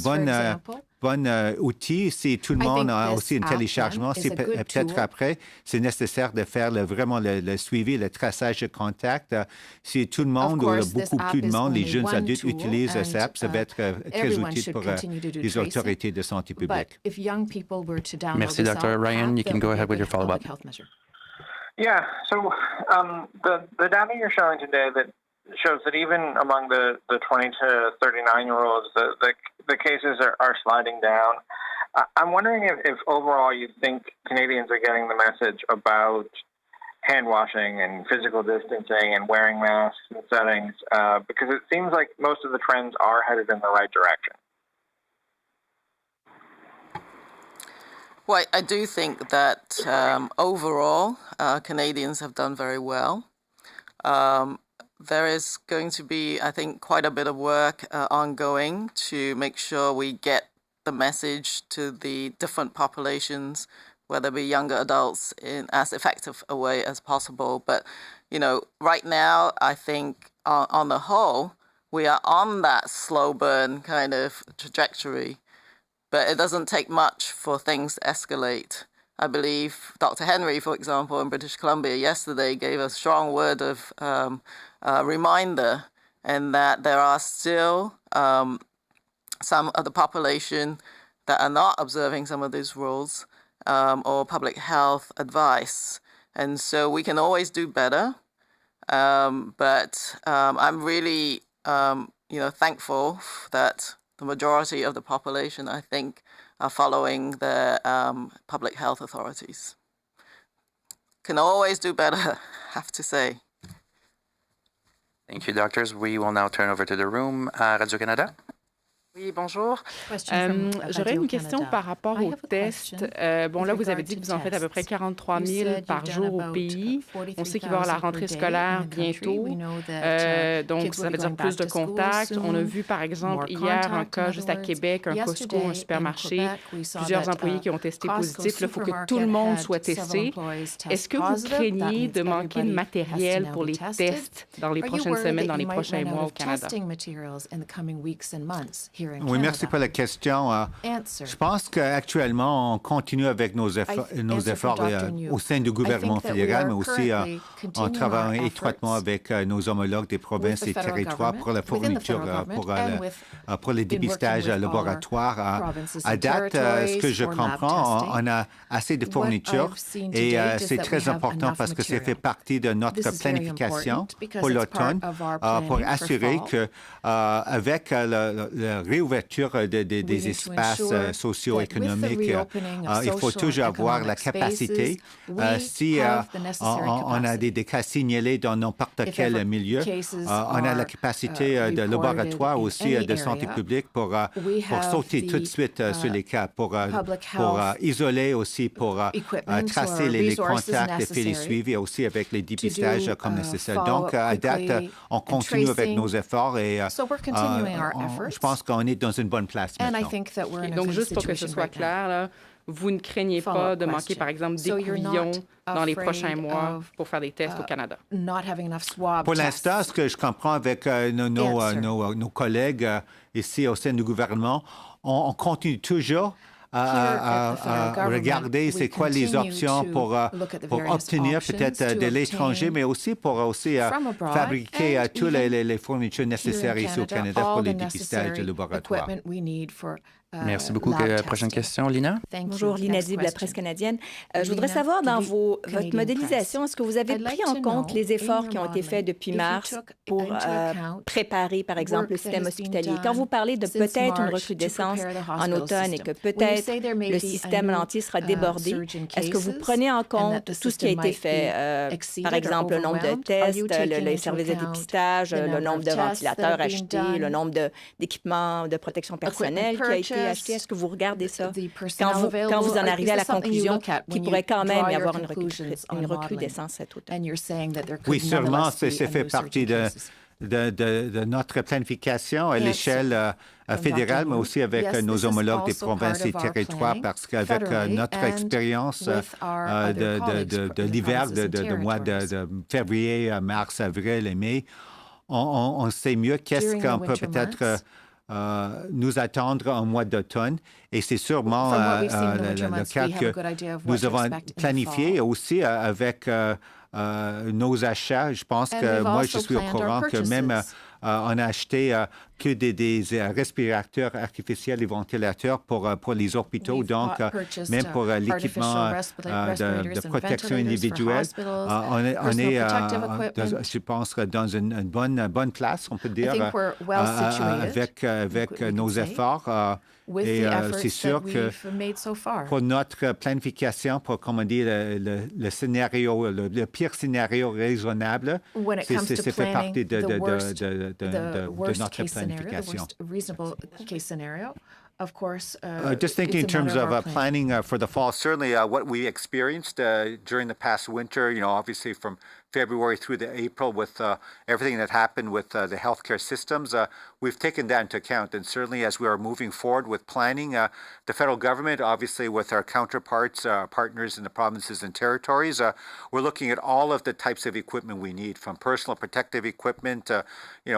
bonne outil si tout le monde a aussi un téléchargement. Si peut-être après, c'est nécessaire de faire vraiment le suivi, le traçage de contact. Si tout le monde ou beaucoup plus de monde, les jeunes adultes utilisent cette app, ça va être très utile pour les autorités de santé publique. Merci, Dr. Ryan. You can go ahead with your follow-up. Yeah, so the data you're showing today that shows that even among the 20 to 39-year-olds, the cases are sliding down. I'm wondering if overall you think Canadians are getting the message about hand washing and physical distancing and wearing masks in settings, because it seems like most of the trends are headed in the right direction. Well, I do think that overall Canadians have done very well. There is going to be, I think, quite a bit of work ongoing to make sure we get the message to the different populations, whether it be younger adults, in as effective a way as possible. But, right now, I think on the whole, we are on that slow burn kind of trajectory. But it doesn't take much for things to escalate. I believe Dr. Henry, for example, in British Columbia yesterday gave a strong word of reminder, and that there are still some of the population that are not observing some of these rules or public health advice. And so we can always do better. But I'm really, thankful that the majority of the population, I think, are following the public health authorities. Can always do better, I have to say. Thank you, doctors. We will now turn over to the room. Radio-Canada. Oui, bonjour. J'aurais une question par rapport aux tests. Bon, là, vous avez dit que vous en faites à peu près 43 000 par jour au pays. On sait qu'il va y avoir la rentrée scolaire bientôt. Donc, ça veut dire plus de contacts. On a vu, par exemple, hier, un cas juste à Québec, un Costco, un supermarché, plusieurs employés qui ont testé positif. Il faut que tout le monde soit testé. Est-ce que vous craignez de manquer de matériel pour les tests dans les prochaines semaines, dans les prochains mois au Canada? Oui, merci pour la question. Je pense qu'actuellement, on continue avec nos efforts au sein du gouvernement fédéral, mais aussi en travaillant étroitement avec nos homologues des provinces et territoires pour la fourniture, pour le dépistage laboratoire. À date, ce que je comprends, on a assez de fournitures et c'est très important parce que ça fait partie de notre planification pour l'automne pour assurer qu'avec la réouverture des espaces socio-économiques, il faut toujours avoir la capacité, si on a des cas signalés dans n'importe quel milieu, on a la capacité de laboratoire aussi de santé publique pour sauter tout de suite sur les cas, pour isoler aussi, pour tracer les contacts et faire les suivis, et aussi avec les dépistages comme nécessaire. Donc, à date, on continue avec nos efforts et je pense qu'on est dans une bonne place maintenant. Donc, juste pour que ce soit clair, là, vous ne craignez pas de manquer, par exemple, d'échantillons dans les prochains mois pour faire des tests au Canada? Pour l'instant, ce que je comprends avec nos collègues ici au sein du gouvernement, on continue toujours à regarder c'est quoi les options pour obtenir peut-être de l'étranger, mais aussi pour fabriquer toutes les fournitures nécessaires ici au Canada pour les dépistages de laboratoire. Merci beaucoup. Prochaine question, Lina. Bonjour, Lina Dib, la presse canadienne. Je voudrais savoir, dans votre modélisation, est-ce que vous avez pris en compte les efforts qui ont été faits depuis mars pour préparer, par exemple, le système hospitalier? Quand vous parlez de peut-être une recrudescence en automne et que peut-être le système entier sera débordé, est-ce que vous prenez en compte tout ce qui a été fait? Par exemple, le nombre de tests, les services de dépistage, le nombre de ventilateurs achetés, le nombre d'équipements de protection personnelle qui a été acheté. Est-ce que vous regardez ça quand vous en arrivez à la conclusion qu'il pourrait quand même y avoir une recrudescence cet automne? Oui, sûrement, c'est fait partie de notre planification à l'échelle fédérale, mais aussi avec nos homologues des provinces et territoires, parce qu'avec notre expérience de l'hiver, de mois de février, mars, avril et mai, on sait mieux qu'est-ce qu'on peut peut-être nous attendre en mois d'automne. Et c'est sûrement le cas que nous avons planifié aussi avec nos achats. Je pense que moi, je suis au courant que même on a acheté plus des respirateurs artificiels et ventilateurs pour les hôpitaux. Donc, même pour l'équipement de protection individuelle, on est, je pense, dans une bonne place, on peut dire, avec nos efforts. Et c'est sûr que pour notre planification, pour, comme on dit, le scénario, le pire scénario raisonnable, c'est fait partie de notre planification. Of course, just thinking in terms of planning for the fall, certainly what we experienced during the past winter, obviously from February through to April with everything that happened with the healthcare systems, we've taken that into account. And certainly as we are moving forward with planning, the federal government, obviously with our counterparts, partners in the provinces and territories, we're looking at all of the types of equipment we need, from personal protective equipment,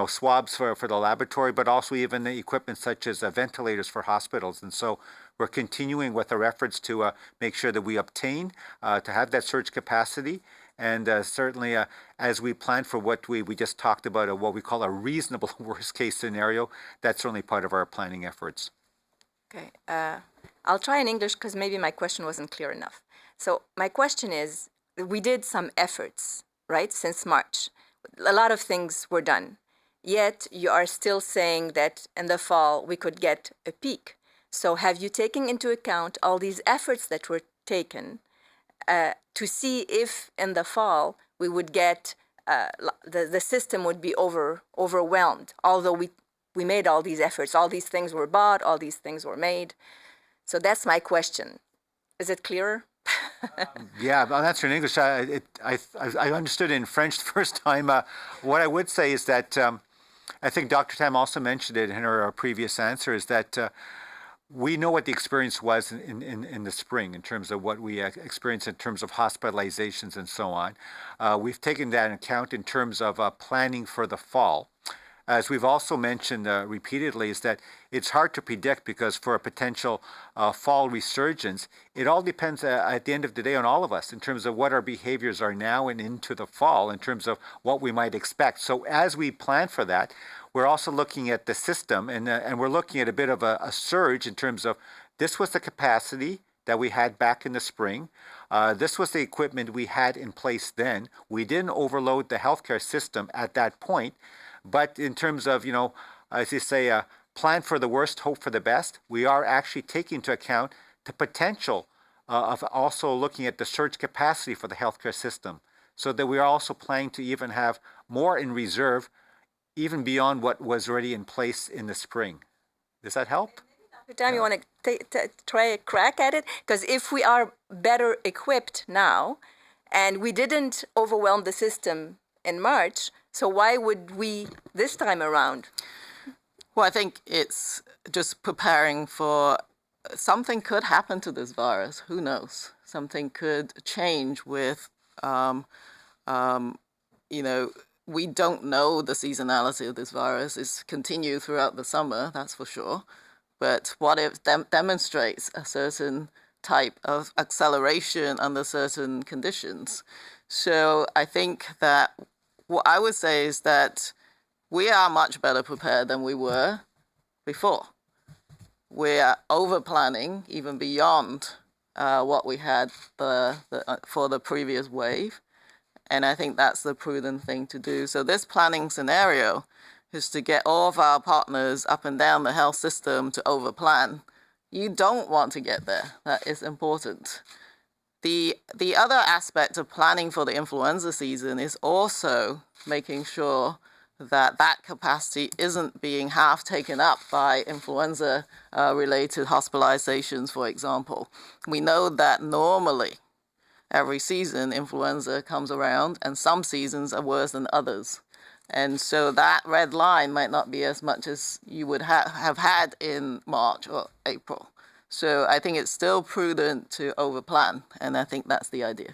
swabs for the laboratory, but also even the equipment such as ventilators for hospitals. And so we're continuing with our efforts to make sure that we obtain, to have that surge capacity. And certainly, as we plan for what we just talked about, what we call a reasonable worst-case scenario, that's certainly part of our planning efforts. Okay. I'll try in English because maybe my question wasn't clear enough. So my question is, we did some efforts, right, since March. A lot of things were done. Yet you are still saying that in the fall we could get a peak. So have you taken into account all these efforts that were taken to see if in the fall we would get the system would be overwhelmed, although we made all these efforts, all these things were bought, all these things were made. So that's my question. Is it clearer? Yeah, I'll answer in English. I understood it in French the first time. What I would say is that I think Dr. Tam also mentioned it in her previous answer, is that we know what the experience was in the spring in terms of what we experienced in terms of hospitalizations and so on. We've taken that into account in terms of planning for the fall. As we've also mentioned repeatedly, is that it's hard to predict, because for a potential fall resurgence, it all depends at the end of the day on all of us in terms of what our behaviors are now and into the fall in terms of what we might expect. So as we plan for that, we're also looking at the system, and we're looking at a bit of a surge in terms of this was the capacity that we had back in the spring. This was the equipment we had in place then. We didn't overload the healthcare system at that point. But in terms of, as you say, plan for the worst, hope for the best, we are actually taking into account the potential of also looking at the surge capacity for the healthcare system, so that we are also planning to even have more in reserve, even beyond what was already in place in the spring. Does that help? Dr. Tam, you want to try a crack at it? Because if we are better equipped now, and we didn't overwhelm the system in March, so why would we this time around? Well, I think it's just preparing for something could happen to this virus. Who knows? Something could change with, we don't know the seasonality of this virus. It's continued throughout the summer, that's for sure. But what if demonstrates a certain type of acceleration under certain conditions? So I think that what I would say is that we are much better prepared than we were before. We are over planning even beyond what we had for the previous wave. And I think that's the prudent thing to do. So this planning scenario is to get all of our partners up and down the health system to overplan. You don't want to get there. That is important. The other aspect of planning for the influenza season is also making sure that that capacity isn't being half taken up by influenza-related hospitalizations, for example. We know that normally every season influenza comes around, and some seasons are worse than others. And so that red line might not be as much as you would have had in March or April. So I think it's still prudent to overplan, and I think that's the idea.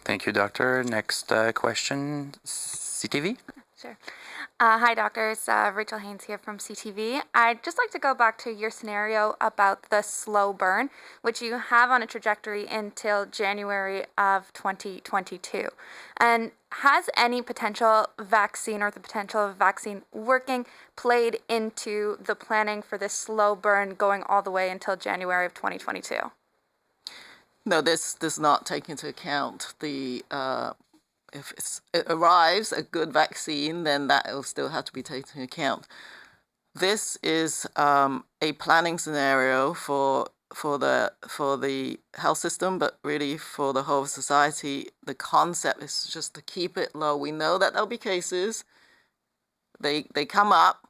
Thank you, Doctor. Next question, CTV? Sure. Hi, doctors. Rachel Haynes here from CTV. I'd just like to go back to your scenario about the slow burn, which you have on a trajectory until January of 2022. And has any potential vaccine or the potential of vaccine working played into the planning for this slow burn going all the way until January of 2022? No, this does not take into account the if it arrives a good vaccine, then that will still have to be taken into account. This is a planning scenario for the health system, but really for the whole society. The concept is just to keep it low. We know that there'll be cases. They come up.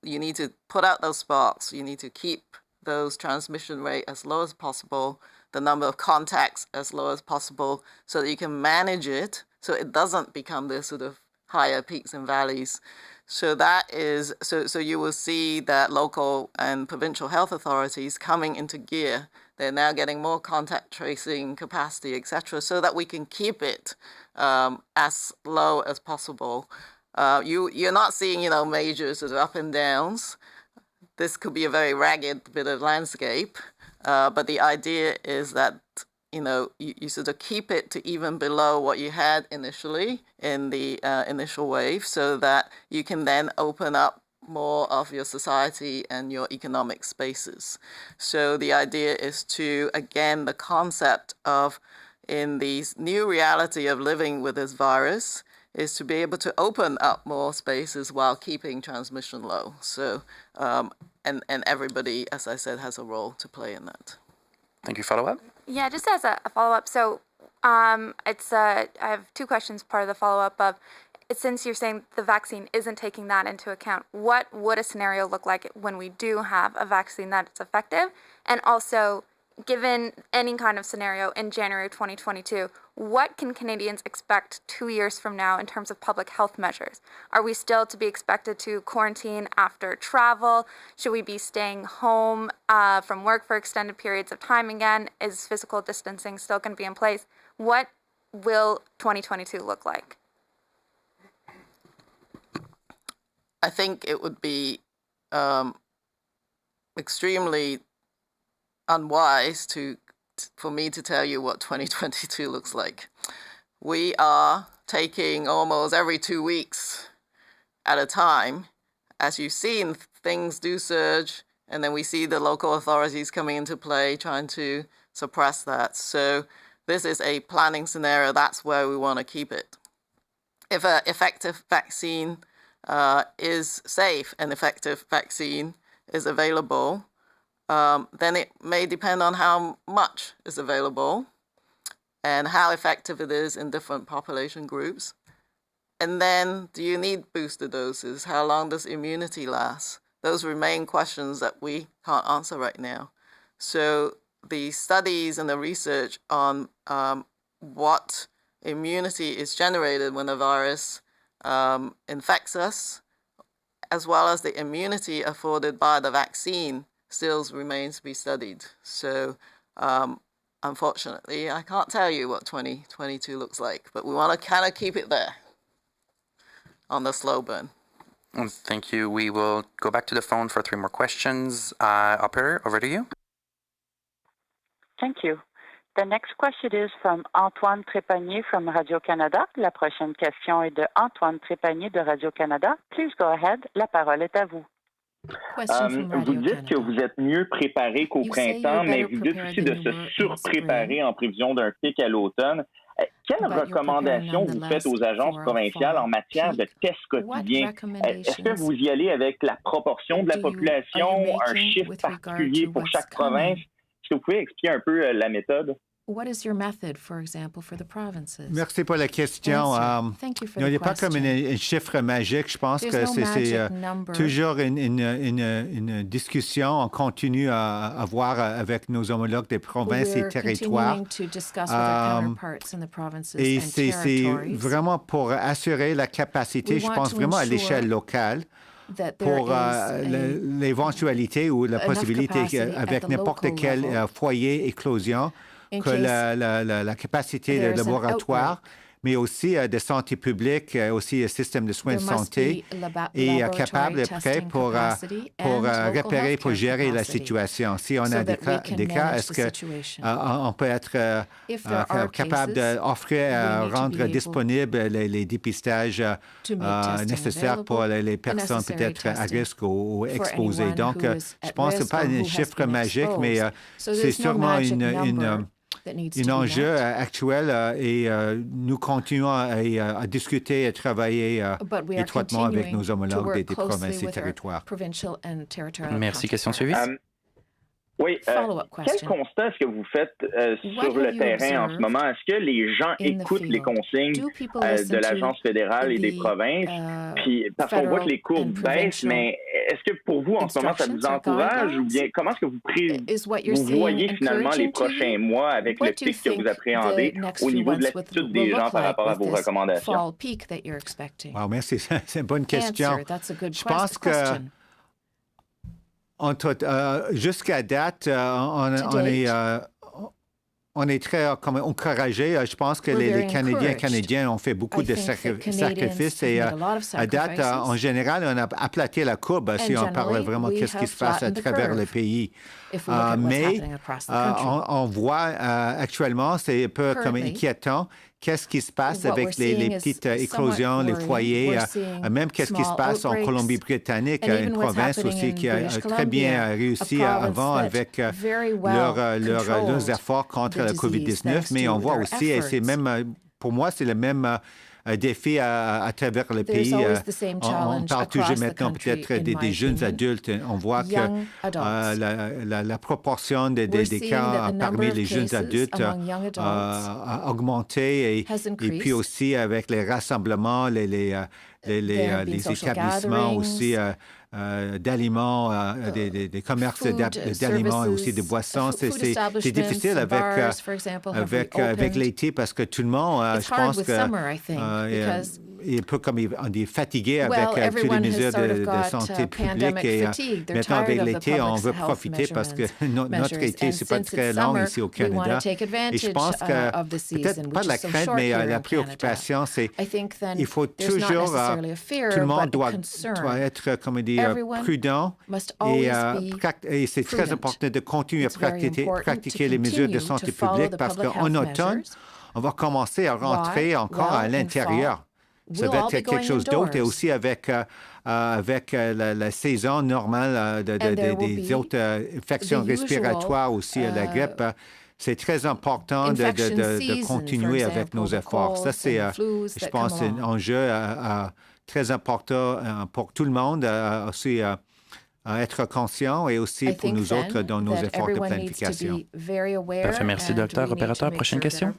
You need to put out those sparks. You need to keep those transmission rate as low as possible, the number of contacts as low as possible, so that you can manage it so it doesn't become this sort of higher peaks and valleys. So that is, so you will see that local and provincial health authorities coming into gear. They're now getting more contact tracing capacity, etc., so that we can keep it as low as possible. You're not seeing, major sort of up and downs. This could be a very ragged bit of landscape, but the idea is that, you sort of keep it to even below what you had initially in the initial wave, so that you can then open up more of your society and your economic spaces. So the idea is to, again, the concept of, in the new reality of living with this virus, is to be able to open up more spaces while keeping transmission low. So, and everybody, as I said, has a role to play in that. Thank you. Follow-up? Yeah, just as a follow-up. So I have two questions, part of the follow-up of, since you're saying the vaccine isn't taking that into account, what would a scenario look like when we do have a vaccine that's effective? And also, given any kind of scenario in January 2022, what can Canadians expect 2 years from now in terms of public health measures? Are we still to be expected to quarantine after travel? Should we be staying home from work for extended periods of time again? Is physical distancing still going to be in place? What will 2022 look like? I think it would be extremely unwise for me to tell you what 2022 looks like. We are taking almost every 2 weeks at a time. As you've seen, things do surge, and then we see the local authorities coming into play, trying to suppress that. So this is a planning scenario. That's where we want to keep it. If an effective vaccine is safe, an effective vaccine is available, then it may depend on how much is available and how effective it is in different population groups. And then, do you need booster doses? How long does immunity last? Those remain questions that we can't answer right now. So the studies and the research on what immunity is generated when a virus infects us, as well as the immunity afforded by the vaccine, still remains to be studied. So unfortunately, I can't tell you what 2022 looks like, but we want to kind of keep it there on the slow burn. Thank you. We will go back to the phone for 3 more questions. Operator, over to you. Thank you. The next question is from Antoine Trépanier from Radio-Canada. La prochaine question est de Antoine Trépanier de Radio-Canada. Please go ahead. La parole est à vous. Vous dites que vous êtes mieux préparé qu'au printemps, mais vous dites aussi de se surpréparer en prévision d'un pic à l'automne. Quelles recommandations vous faites aux agences provinciales en matière de tests quotidiens? Est-ce que vous y allez avec la proportion de la population, un chiffre particulier pour chaque province? Est-ce que vous pouvez expliquer un peu la méthode? Merci pour la question. Il n'y a pas comme un chiffre magique. Je pense que c'est toujours une discussion. On continue à avoir avec nos homologues des provinces et territoires. Et c'est vraiment pour assurer la capacité, je pense vraiment à l'échelle locale, pour l'éventualité ou la possibilité avec n'importe quel foyer éclosion, que la capacité de laboratoire, mais aussi de santé publique, aussi système de soins de santé, est capable et prêt pour repérer, pour gérer la situation. Si on a des cas, est-ce qu'on peut être capable d'offrir, rendre disponibles les dépistages nécessaires pour les personnes peut-être à risque ou exposées. Donc, je pense que ce n'est pas un chiffre magique, mais c'est sûrement un enjeu actuel et nous continuons à discuter et à travailler étroitement avec nos homologues des provinces et territoires. Merci. Question suivie? Oui. Quel constat est-ce que vous faites sur le terrain en ce moment? Est-ce que les gens écoutent les consignes de l'Agence fédérale et des provinces? Puis, parce qu'on voit que les courbes baissent, mais est-ce que pour vous, en ce moment, ça vous encourage? Ou bien, comment est-ce que vous voyez finalement les prochains mois avec le pic que vous appréhendez au niveau de l'attitude des gens par rapport à vos recommandations? Wow, merci. C'est une bonne question. Je pense que jusqu'à date, on est très encouragés. Je pense que les Canadiens ont fait beaucoup de sacrifices et à date, en général, on a aplati la courbe si on parle vraiment de ce qui se passe à travers le pays. Mais on voit actuellement, c'est un peu comme inquiétant. Qu'est-ce qui se passe avec les petites éclosions, les foyers, même qu'est-ce qui se passe en Colombie-Britannique, une province aussi qui a très bien réussi avant avec leurs efforts contre la COVID-19, mais on voit aussi, et c'est même, pour moi, c'est le même défis à travers le pays. On parle toujours maintenant peut-être des jeunes adultes. On voit que la proportion des cas parmi les jeunes adultes a augmenté et puis aussi avec les rassemblements, les établissements aussi d'aliments, des commerces d'aliments et aussi de boissons. C'est difficile avec l'été parce que tout le monde, je pense que il est un peu comme on dit fatigué avec toutes les mesures de santé publique et maintenant avec l'été, on veut profiter parce que notre été, c'est pas très long ici au Canada. Et je pense que peut-être pas la crainte, mais la préoccupation, c'est il faut toujours, tout le monde doit être, comment dire, prudent et c'est très important de continuer à pratiquer les mesures de santé publique parce qu'en automne, on va commencer à rentrer encore à l'intérieur. Ça va être quelque chose d'autre et aussi avec la saison normale des autres infections respiratoires aussi, la grippe. C'est très important de continuer avec nos efforts. Ça, c'est, je pense, un enjeu très important pour tout le monde, aussi à être conscient et aussi pour nous autres dans nos efforts de planification. Parfait, merci, docteur. Opérateur, prochaine question.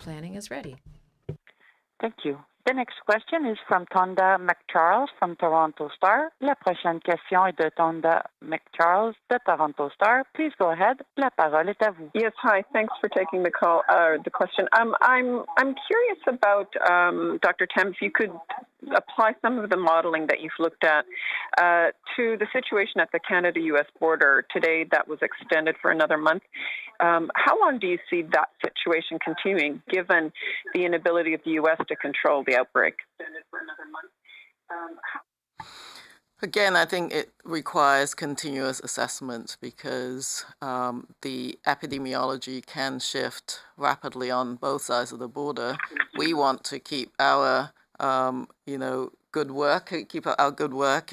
Thank you. The next question is from Tonda McCharles from Toronto Star. La prochaine question est de Tonda McCharles de Toronto Star. Please go ahead. La parole est à vous. Yes, hi. Thanks for taking the call. The question. I'm curious about Dr. Tam, if you could apply some of the modeling that you've looked at to the situation at the Canada-U.S. border today that was extended for another month. How long do you see that situation continuing, given the inability of the U.S. to control the outbreak? Again, I think it requires continuous assessment because the epidemiology can shift rapidly on both sides of the border. We want to keep our good work,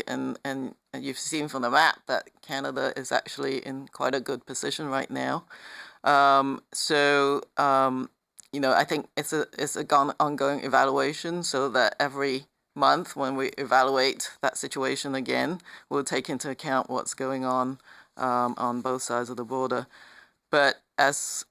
and you've seen from the map that Canada is actually in quite a good position right now. I think it's an ongoing evaluation so that every month when we evaluate that situation again, we'll take into account what's going on both sides of the border. But as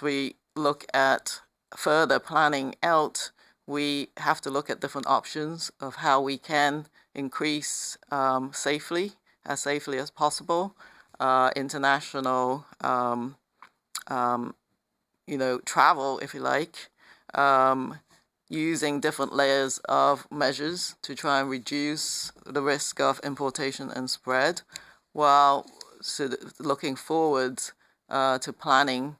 we look at further planning out, we have to look at different options of how we can increase as safely as possible, international, travel, if you like, using different layers of measures to try and reduce the risk of importation and spread, while sort of looking forward to planning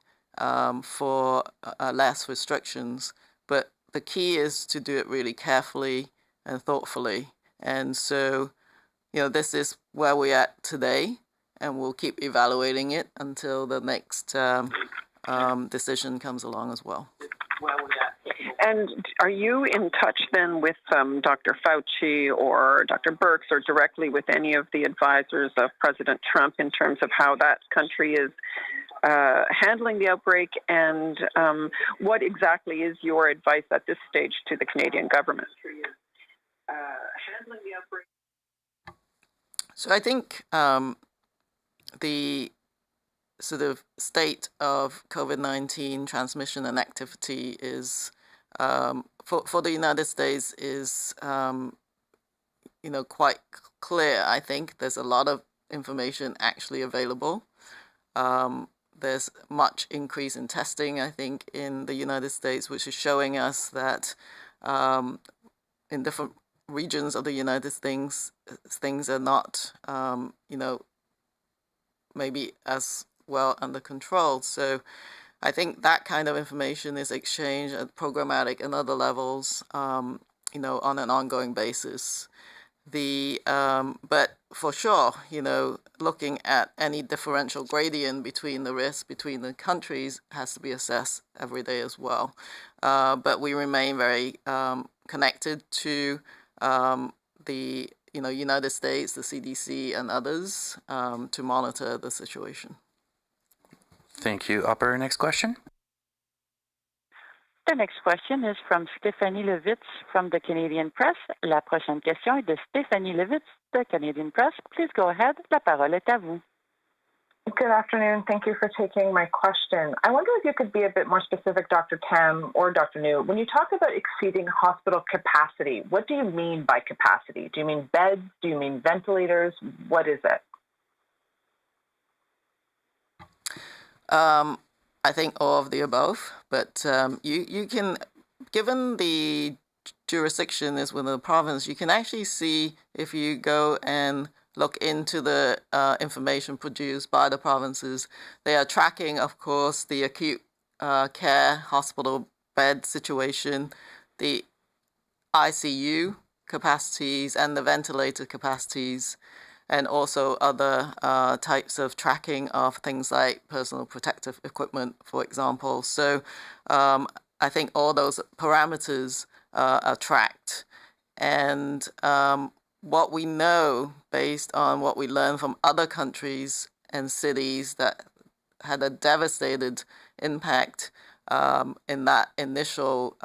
for less restrictions. But the key is to do it really carefully and thoughtfully. And so, this is where we're at today, and we'll keep evaluating it until the next decision comes along as well. And are you in touch then with Dr. Fauci or Dr. Birx or directly with any of the advisors of President Trump in terms of how that country is handling the outbreak, and what exactly is your advice at this stage to the Canadian government? So I think the sort of state of COVID-19 transmission and activity is, for the United States, is quite clear. I think there's a lot of information actually available. There's much increase in testing, I think, in the United States, which is showing us that in different regions of the United States, things are not, maybe as well under control. So I think that kind of information is exchanged at programmatic and other levels, on an ongoing basis. But for sure, looking at any differential gradient between the risk between the countries has to be assessed every day as well. But we remain very connected to the United States, the CDC, and others to monitor the situation. Thank you. Operator, next question. The next question is from Stephanie Levitz from the Canadian Press. La prochaine question est de Stephanie Levitz de Canadian Press. Please go ahead. La parole est à vous. Good afternoon. Thank you for taking my question. I wonder if you could be a bit more specific, Dr. Tam or Dr. New. When you talk about exceeding hospital capacity, what do you mean by capacity? Do you mean beds? Do you mean ventilators? What is it? I think all of the above, but you can, given the jurisdiction is within the province, you can actually see if you go and look into the information produced by the provinces. They are tracking, of course, the acute care hospital bed situation, the ICU capacities and the ventilator capacities, and also other types of tracking of things like personal protective equipment, for example. So I think all those parameters are tracked. And what we know, based on what we learn from other countries and cities that had a devastated impact in that initial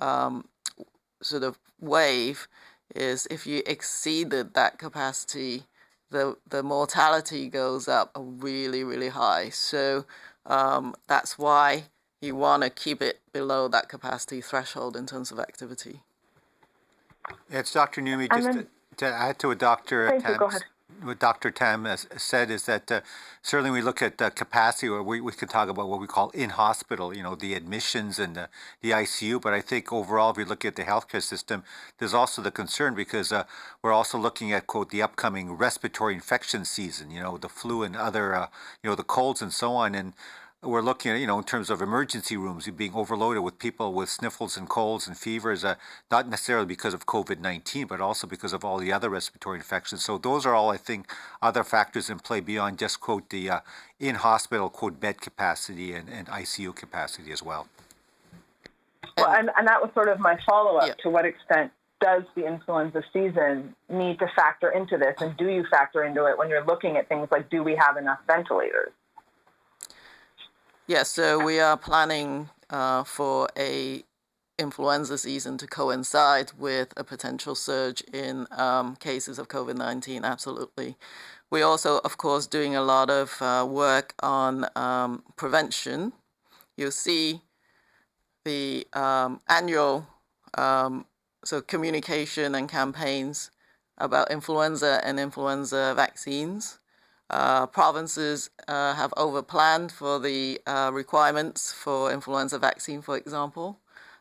sort of wave, is if you exceeded that capacity, the mortality goes up really, really high. So that's why you want to keep it below that capacity threshold in terms of activity. It's Dr. Numi, just to add to what Dr. Tam has said, is that certainly we look at capacity, or we can talk about what we call in-hospital, the admissions and the ICU. But I think overall, if you look at the healthcare system, there's also the concern because we're also looking at, quote, the upcoming respiratory infection season, the flu and other, the colds and so on. And we're looking at, in terms of emergency rooms, being overloaded with people with sniffles and colds and fevers, not necessarily because of COVID-19, but also because of all the other respiratory infections. So those are all, I think, other factors in play beyond just, quote, the in-hospital, quote, bed capacity and ICU capacity as well. Well, and that was sort of my follow-up. To what extent does the influenza season need to factor into this? And do you factor into it when you're looking at things like, do we have enough ventilators? Yes, so we are planning for a influenza season to coincide with a potential surge in cases of COVID-19, absolutely. We're also, of course, doing a lot of work on prevention. You'll see the annual communication and campaigns about influenza and influenza vaccines. Provinces have overplanned for the requirements for influenza vaccine, for example.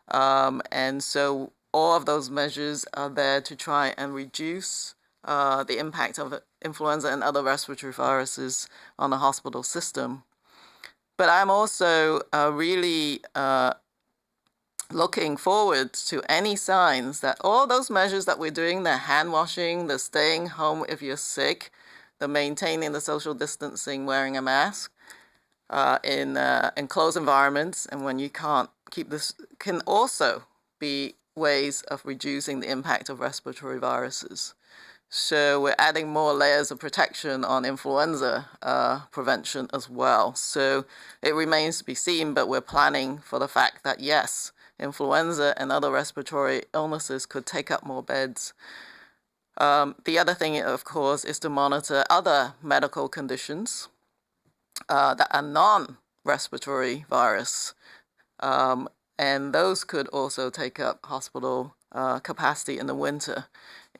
And so all of those measures are there to try and reduce the impact of influenza and other respiratory viruses on the hospital system. But I'm also really looking forward to any signs that all those measures that we're doing, the hand washing, the staying home if you're sick, the maintaining the social distancing, wearing a mask in closed environments, and when you can't keep this, can also be ways of reducing the impact of respiratory viruses. So we're adding more layers of protection on influenza prevention as well. So it remains to be seen, but we're planning for the fact that, yes, influenza and other respiratory illnesses could take up more beds. The other thing, of course, is to monitor other medical conditions that are non-respiratory virus. And those could also take up hospital capacity in the winter.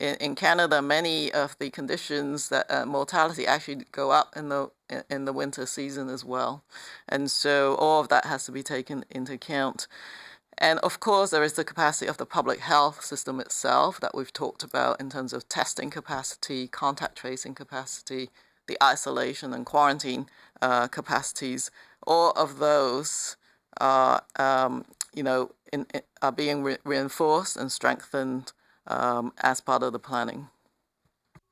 In Canada, many of the conditions that mortality actually go up in the winter season as well. And so all of that has to be taken into account. And of course, there is the capacity of the public health system itself that we've talked about in terms of testing capacity, contact tracing capacity, the isolation and quarantine capacities. All of those are, are being reinforced and strengthened as part of the planning.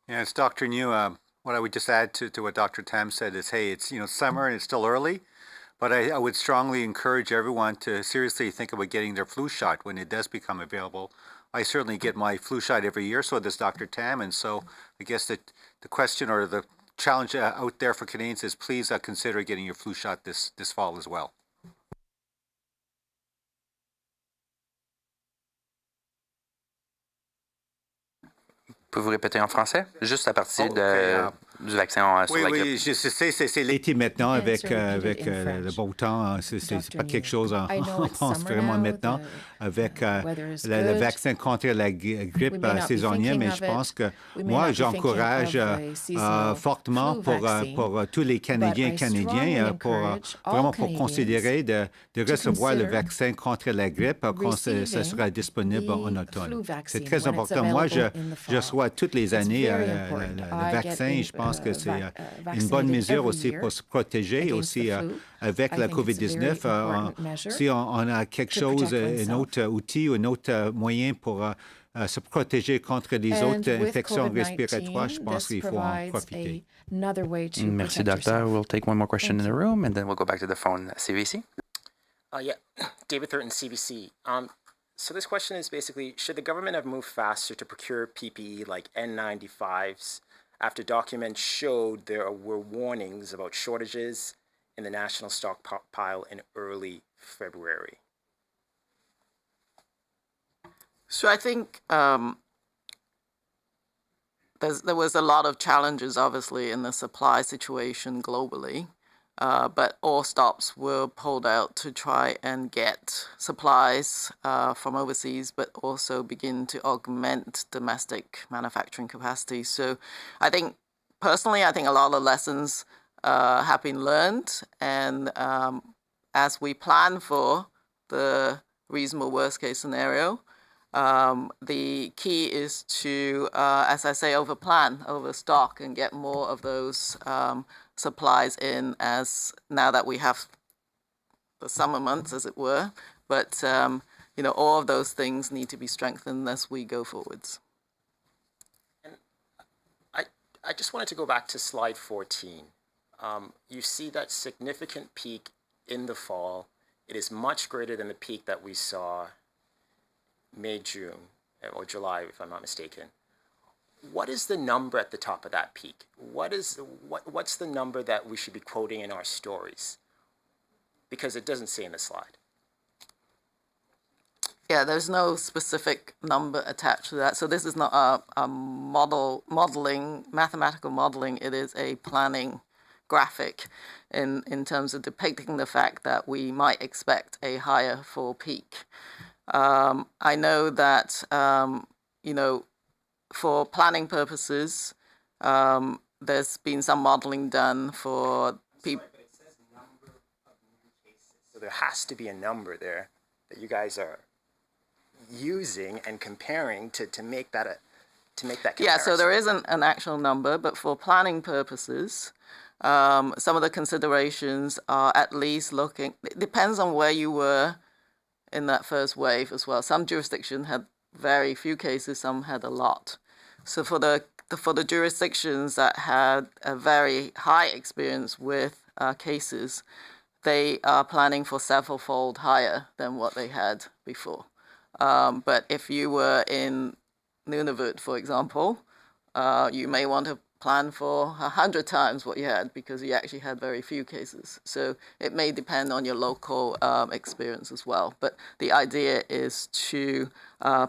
Yeah, it's Dr. New. What I would just add to what Dr. Tam said is, hey, it's summer and it's still early. But I would strongly encourage everyone to seriously think about getting their flu shot when it does become available. I certainly get my flu shot every year, so does Dr. Tam. And so I guess that the question or the challenge out there for Canadians is please consider getting your flu shot this fall as well. Pouvez-vous répéter en français? Juste à partir du vaccin sur la grippe. Oui, je sais, c'est l'été maintenant avec le beau temps. C'est pas quelque chose, on pense vraiment maintenant, avec le vaccin contre la grippe saisonnière, mais je pense que moi, j'encourage fortement pour tous les Canadiens et Canadiens vraiment pour considérer de recevoir le vaccin contre la grippe quand ça sera disponible en automne. C'est très important. Moi, je reçois toutes les années le vaccin et je pense que c'est une bonne mesure aussi pour se protéger et aussi avec la COVID-19. Si on a quelque chose, un autre outil ou un autre moyen pour se protéger contre les autres infections respiratoires, je pense qu'il faut en profiter. Merci, doctor. We'll take one more question in the room and then we'll go back to the phone. CBC? Yeah, David Thurton, CBC. So this question is basically, should the government have moved faster to procure PPE like N95s after documents showed there were warnings about shortages in the national stockpile in early February? So I think there was a lot of challenges, obviously, in the supply situation globally. But all stops were pulled out to try and get supplies from overseas, but also begin to augment domestic manufacturing capacity. So I think, personally, I think a lot of lessons have been learned. And as we plan for the reasonable worst-case scenario, the key is to, as I say, overstock and get more of those supplies in as now that we have the summer months, as it were. But, all of those things need to be strengthened as we go forwards. And I just wanted to go back to slide 14. You see that significant peak in the fall. It is much greater than the peak that we saw May, June, or July, if I'm not mistaken. What is the number at the top of that peak? What's the number that we should be quoting in our stories? Because it doesn't say in the slide. Yeah, there's no specific number attached to that. So this is not a mathematical modeling. It is a planning graphic in terms of depicting the fact that we might expect a higher fall peak. I know that, for planning purposes, there's been some modeling done for people. But it says number of new cases. So there has to be a number there that you guys are using and comparing to make that comparison. Yeah, so there isn't an actual number, but for planning purposes, some of the considerations are at least looking. It depends on where you were in that first wave as well. Some jurisdictions had very few cases, some had a lot. So for the jurisdictions that had a very high experience with cases, they are planning for several-fold higher than what they had before. But if you were in Nunavut, for example, you may want to plan for 100 times what you had because you actually had very few cases. So it may depend on your local experience as well. But the idea is to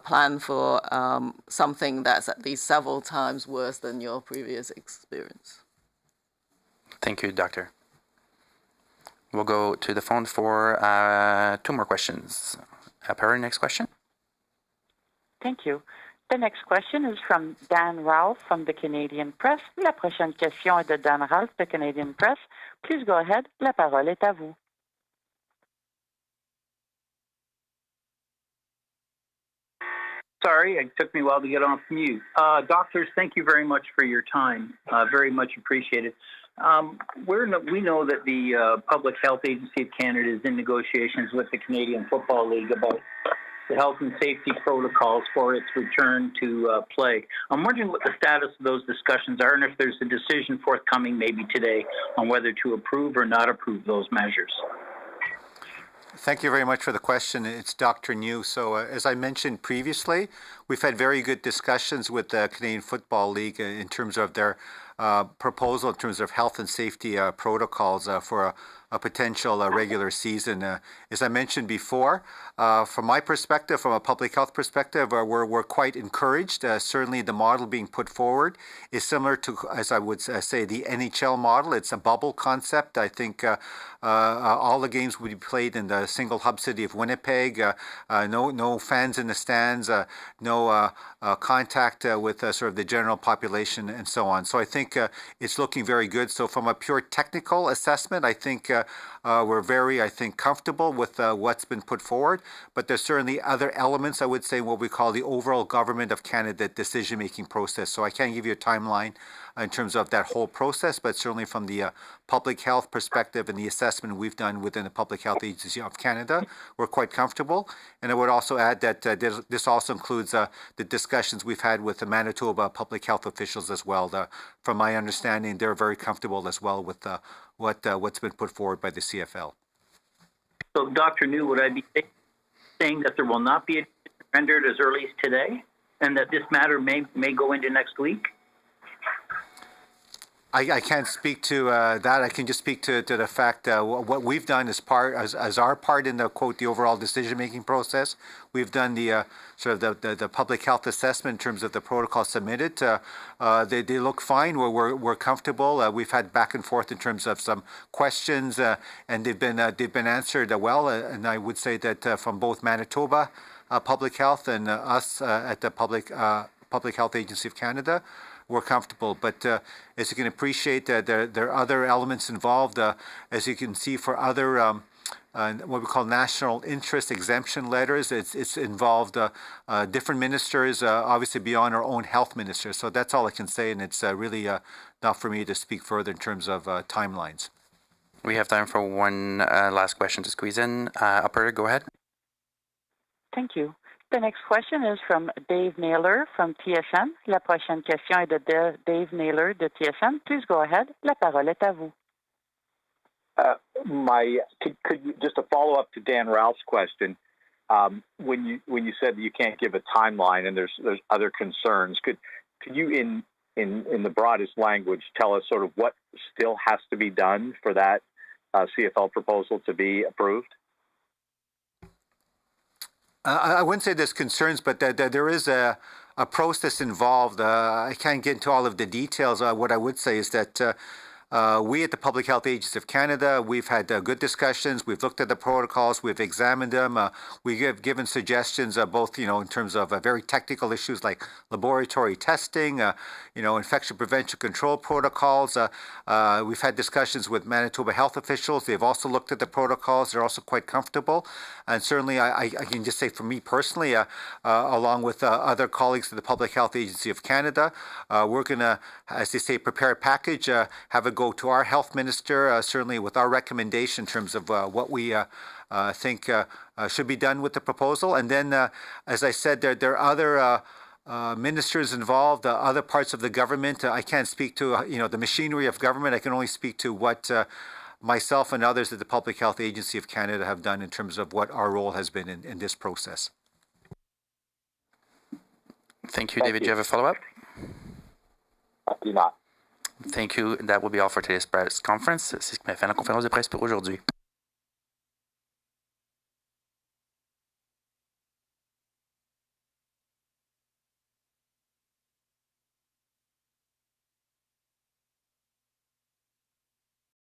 plan for something that's at least several times worse than your previous experience. Thank you, Doctor. We'll go to the phone for 2 more questions. Per, next question. Thank you. The next question is from Dan Ralph from the Canadian Press. La prochaine question est de Dan Ralph, the Canadian Press. Please go ahead. La parole est à vous. Sorry, it took me a while to get off mute. Doctors, thank you very much for your time. Very much appreciated. We know that the Public Health Agency of Canada is in negotiations with the Canadian Football League about the health and safety protocols for its return to play. I'm wondering what the status of those discussions are and if there's a decision forthcoming maybe today on whether to approve or not approve those measures. Thank you very much for the question. It's Dr. New. So as I mentioned previously, we've had very good discussions with the Canadian Football League in terms of their proposal in terms of health and safety protocols for a potential regular season. As I mentioned before, from my perspective, from a public health perspective, we're quite encouraged. Certainly the model being put forward is similar to, as I would say, the NHL model. It's a bubble concept. I think all the games would be played in the single hub city of Winnipeg. No fans in the stands, no contact with sort of the general population and so on. So I think it's looking very good. So from a pure technical assessment, I think we're very, comfortable with what's been put forward. But there's certainly other elements, I would say, what we call the overall Government of Canada decision-making process. So I can't give you a timeline in terms of that whole process, but certainly from the public health perspective and the assessment we've done within the Public Health Agency of Canada, we're quite comfortable. And I would also add that this also includes the discussions we've had with the Manitoba public health officials as well. From my understanding, they're very comfortable as well with what's been put forward by the CFL. So, Dr. New, would I be saying that there will not be a decision rendered as early as today, and that this matter may go into next week? I can't speak to that. I can just speak to the fact what we've done as our part in the quote the overall decision-making process. We've done the sort of the public health assessment in terms of the protocol submitted. They look fine. We're comfortable. We've had back and forth in terms of some questions, and they've been answered well. And I would say that from both Manitoba Public Health and us at the Public Health Agency of Canada, we're comfortable. But as you can appreciate, there are other elements involved. As you can see, for other what we call national interest exemption letters, it's involved different ministers, obviously beyond our own health minister. So that's all I can say, and it's really not for me to speak further in terms of timelines. We have time for one last question to squeeze in. Operator, go ahead. Thank you. The next question is from Dave Naylor from TSN. La prochaine question est de Dave Naylor de TSN. Please go ahead. La parole est à vous. Could you, just a follow up to Dan Ralph's question, when you said that you can't give a timeline and there's other concerns, could you in the broadest language tell us sort of what still has to be done for that CFL proposal to be approved? I wouldn't say there's concerns, but there is a process involved. I can't get into all of the details. What I would say is that we at the Public Health Agency of Canada, we've had good discussions. We've looked at the protocols. We've examined them. We have given suggestions, both in terms of very technical issues like laboratory testing, infection prevention control protocols. We've had discussions with Manitoba health officials. They've also looked at the protocols. They're also quite comfortable. And certainly, I can just say for me personally, along with other colleagues at the Public Health Agency of Canada, we're going to, as they say, prepare a package, have it go to our health minister, certainly with our recommendation in terms of what we think should be done with the proposal. And then, as I said, there are other ministers involved, other parts of the government. I can't speak to the machinery of government. I can only speak to what myself and others at the Public Health Agency of Canada have done in terms of what our role has been in this process. Thank you, David. Do you have a follow-up? I do not. Thank you. That will be all for today's press conference. C'est ce qui m'a fait la conférence de presse pour aujourd'hui.